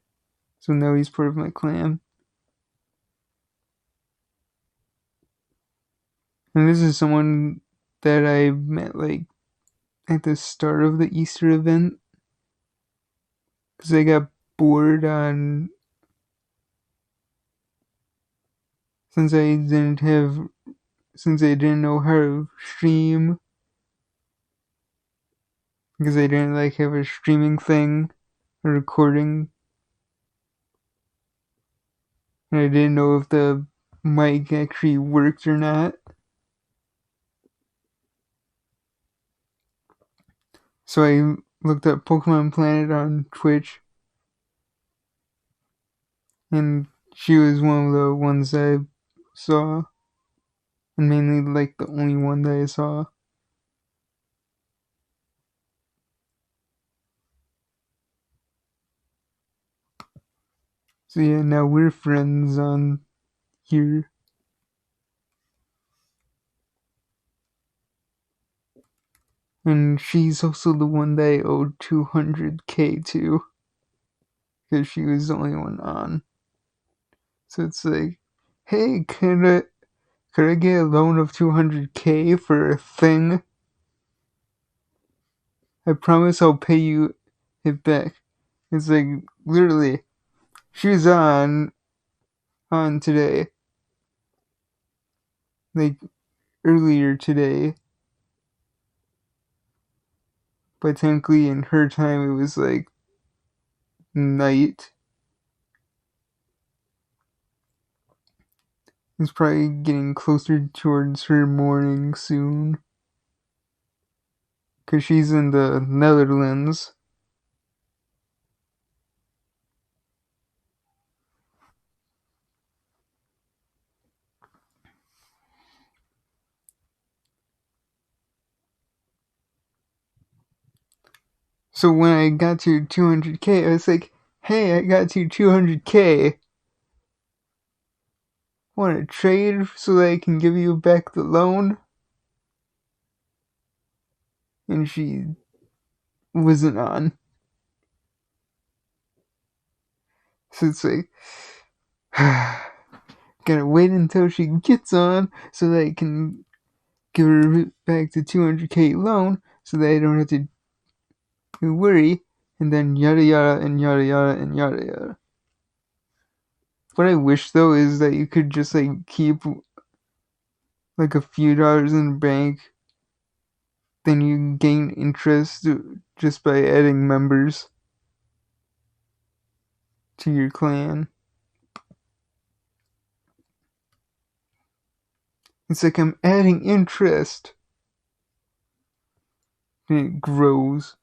So now he's part of my clan. And this is someone that I met like at the start of the Easter event. Because I got bored on. Since I didn't know how to stream. Because I didn't like have a streaming thing, a recording. And I didn't know if the mic actually worked or not. So I looked up Pokemon Planet on Twitch. And she was one of the ones I saw. And mainly like the only one that I saw. So yeah, now we're friends on here. And she's also the one that I owed 200k to. Because she was the only one on. So it's like, hey, could I get a loan of 200k for a thing? I promise I'll pay you it back. It's like, literally, She was on today, like earlier today, but technically in her time it was like night. It's probably getting closer towards her morning soon. Because she's in the Netherlands. So when I got to 200k, I was like, hey, I got to 200k. Want to trade so that I can give you back the loan? And she wasn't on. So it's like, gotta wait until she gets on so that I can give her back the 200k loan so that I don't have to worry. And then yada yada and yada yada and yada yada. What I wish though is that you could just like keep like a few dollars in the bank, then you gain interest just by adding members to your clan. It's like I'm adding interest. And it grows.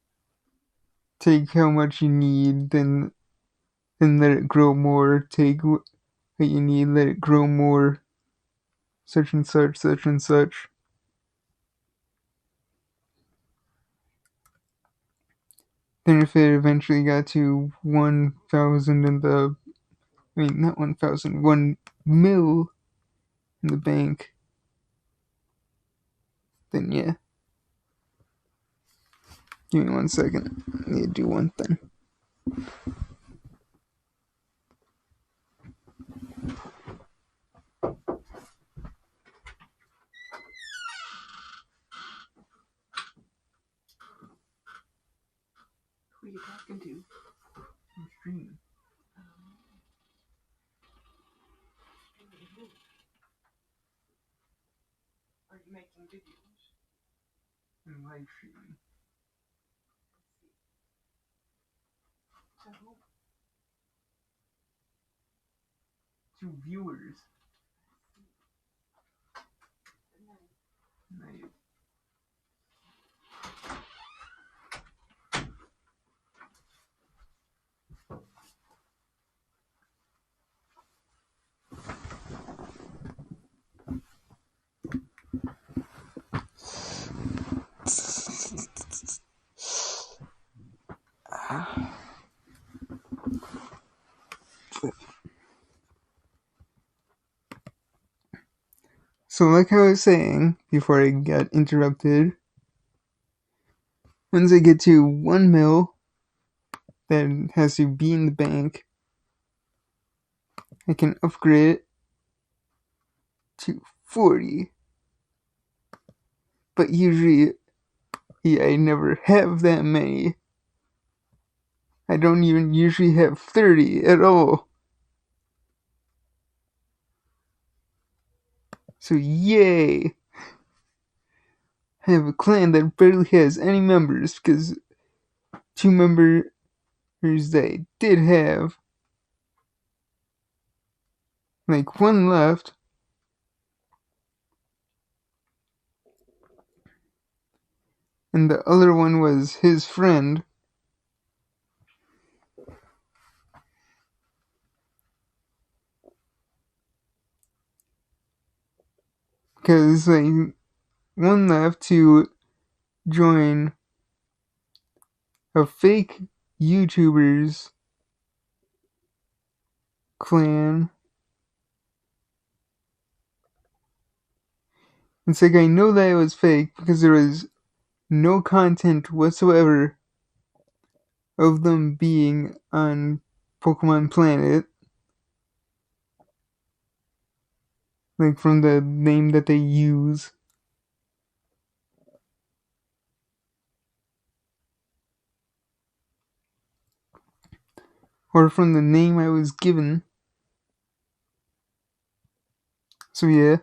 Take how much you need, then let it grow more. Take what you need, let it grow more. Such and such, such and such. Then if it eventually got to 1,000 in the, I mean not 1,000, 1 mil in the bank, then yeah. Give me 1 second. I need to do one thing. Who are you talking to? I'm streaming. Are you making videos? I'm live streaming. To viewers. Nice. So like I was saying before I got interrupted, once I get to 1 mil that has to be in the bank, I can upgrade it to 40. But usually I never have that many. I don't even usually have 30 at all. So yay! I have a clan that barely has any members because 2 members that I did have, like 1 left, and the other one was his friend. Because like 1 left to join a fake YouTuber's clan. It's like I know that it was fake because there was no content whatsoever of them being on Pokemon Planet. Like from the name that they use. or from the name I was given. So yeah.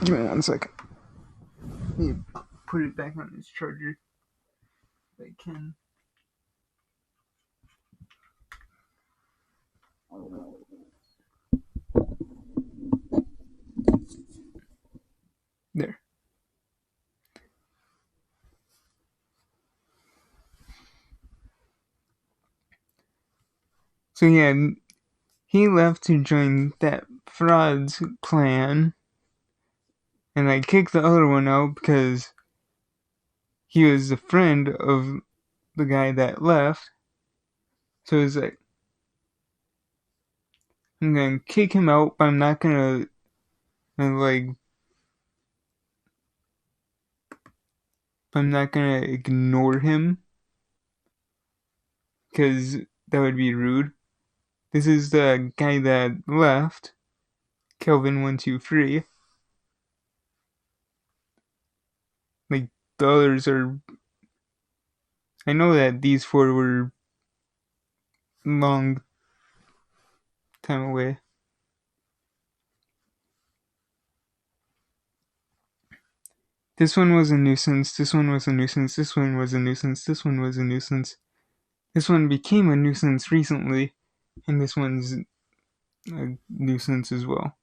Give me 1 second. Let me put it back on its charger if I can. There. So yeah, he left to join that fraud's clan, and I kicked the other one out because he was a friend of the guy that left. So it's like, I'm gonna kick him out, but I'm not gonna ignore him, because that would be rude. This is the guy that left, Kelvin123. Like, the others are... I know that these 4 were long time away. This one was a nuisance, this one was a nuisance, this one was a nuisance, this one was a nuisance. This one became a nuisance recently, and this one's a nuisance as well.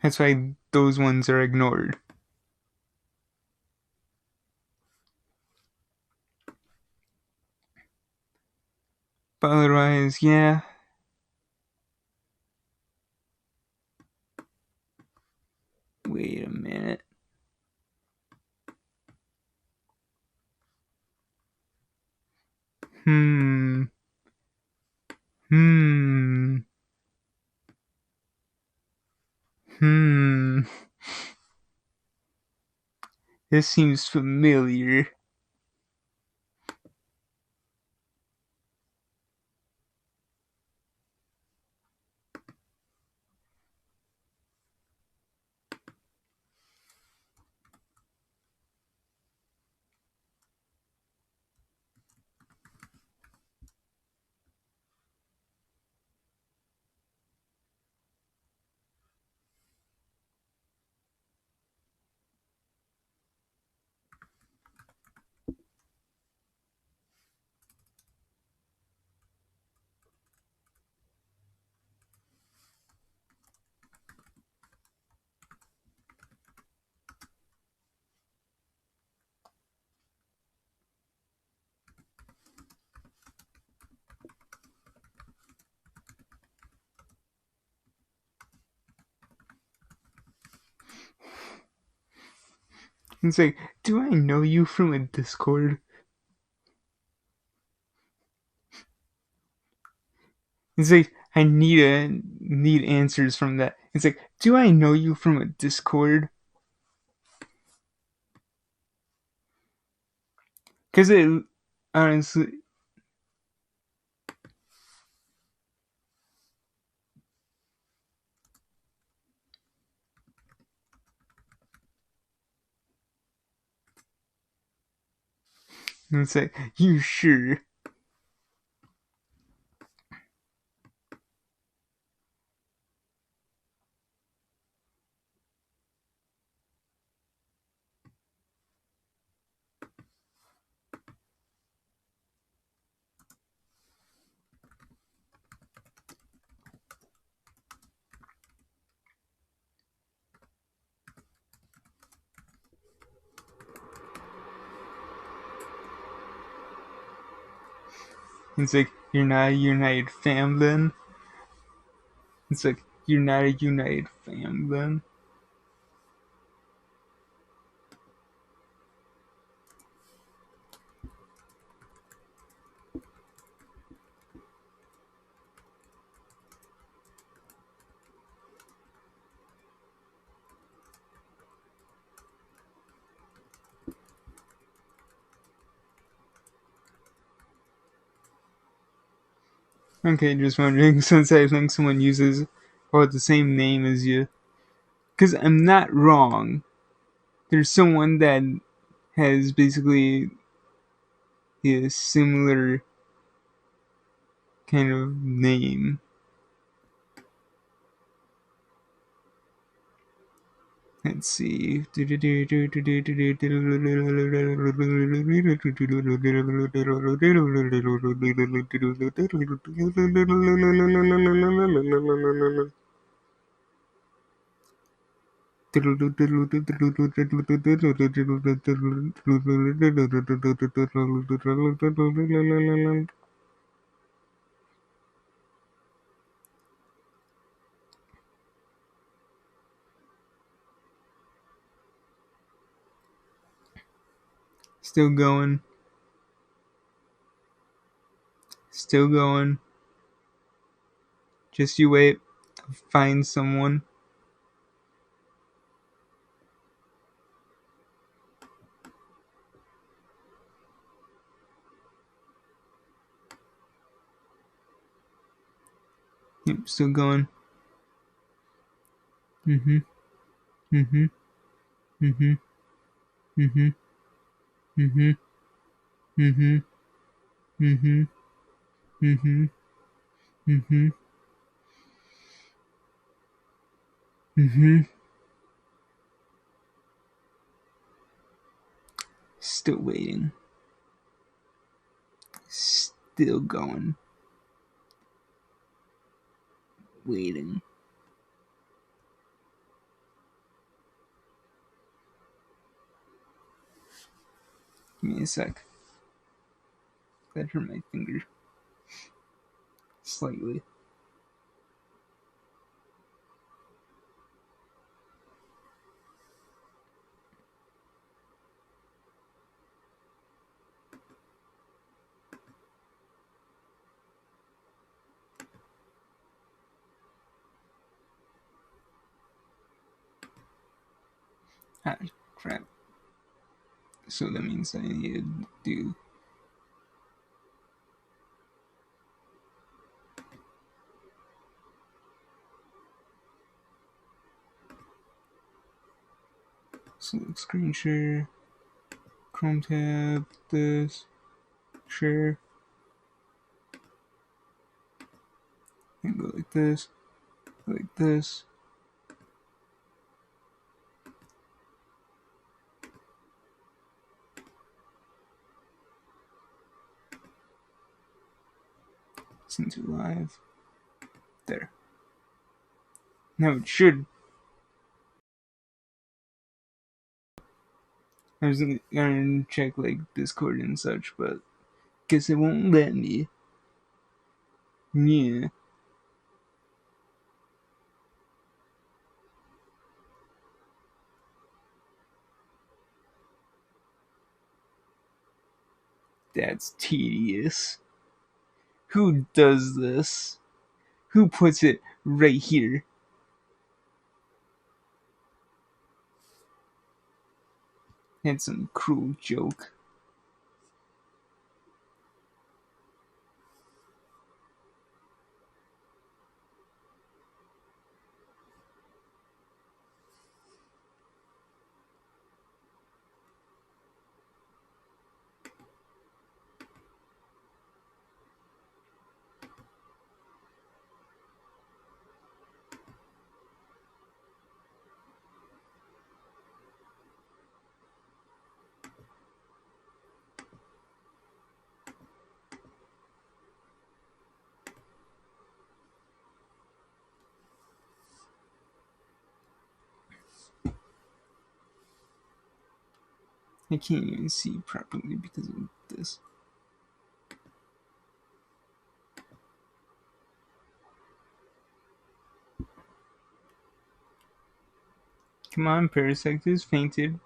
That's why those ones are ignored. But otherwise, yeah. Wait a minute. Hmm. This seems familiar. It's like, do I know you from a Discord? It's like, I need answers from that. It's like, do I know you from a Discord? Because it, honestly... It's like, you sure? It's like, you're not a united fam then? It's like, you're not a united fam then? Okay, just wondering, since I think someone uses the same name as you. because I'm not wrong. There's someone that has basically a similar kind of name. Let's see. Still going. Still going. Just you wait. Find someone. Yep, still going. Mm-hmm. Mm-hmm. Mm-hmm. Mm-hmm. Mm-hmm. Mm-hmm. Mm-hmm. Mm-hmm. Mm-hmm. Mm-hmm. Still waiting. Still going. Waiting. Give me a sec. That hurt my finger. Slightly. Ah, crap. So that means I need to do select screen share, Chrome tab, this, share, and go like this, like this. Send to live. There. Now it should. I was gonna check like Discord and such, but guess it won't let me. Yeah. That's tedious. Who does this? Who puts it right here? That's some cruel joke. I can't even see properly because of this. Come on, Parasectus fainted.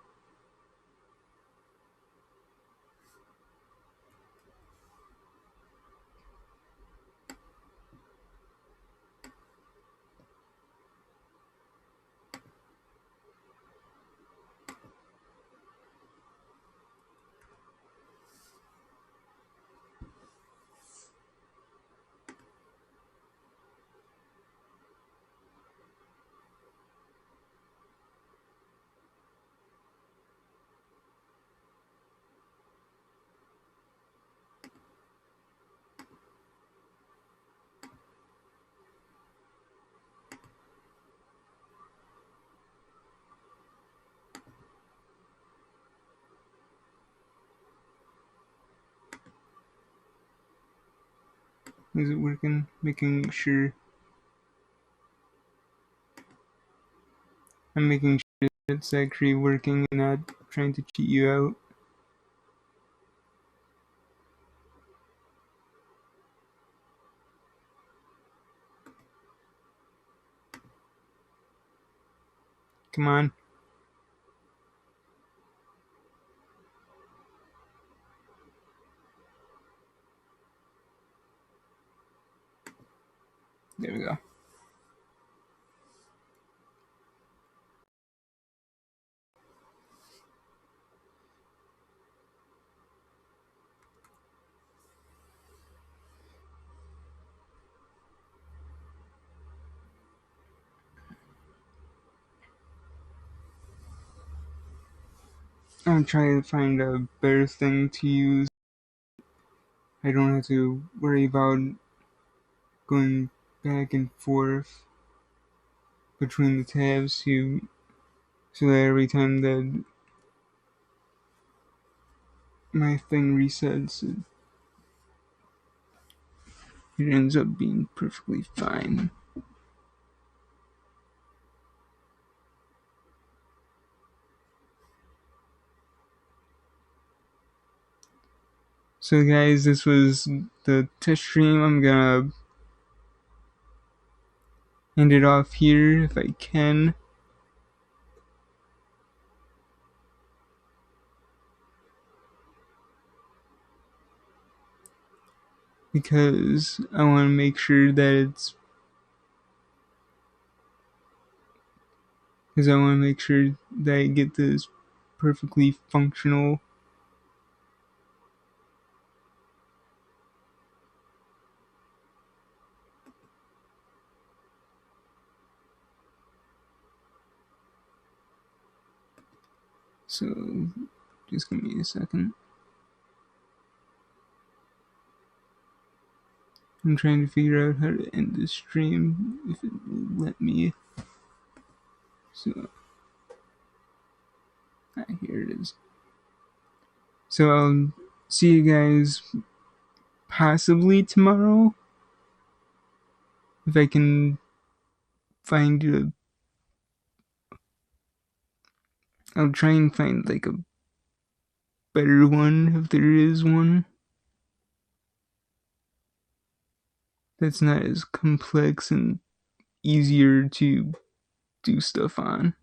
Is it working? Making sure. I'm making sure it's actually working and not trying to cheat you out. Come on. There we go. I'm trying to find a better thing to use. I don't have to worry about going back and forth between the tabs so that every time that my thing resets, it ends up being perfectly fine. So guys, this was the test stream. I'm gonna end it off here if I can. Because I want to make sure that it's because I want to make sure that I get this perfectly functional. So just give me a second. I'm trying to figure out how to end this stream if it will let me. So here it is. So I'll see you guys possibly tomorrow if I can find a. I'll try and find like a better one if there is one that's not as complex and easier to do stuff on.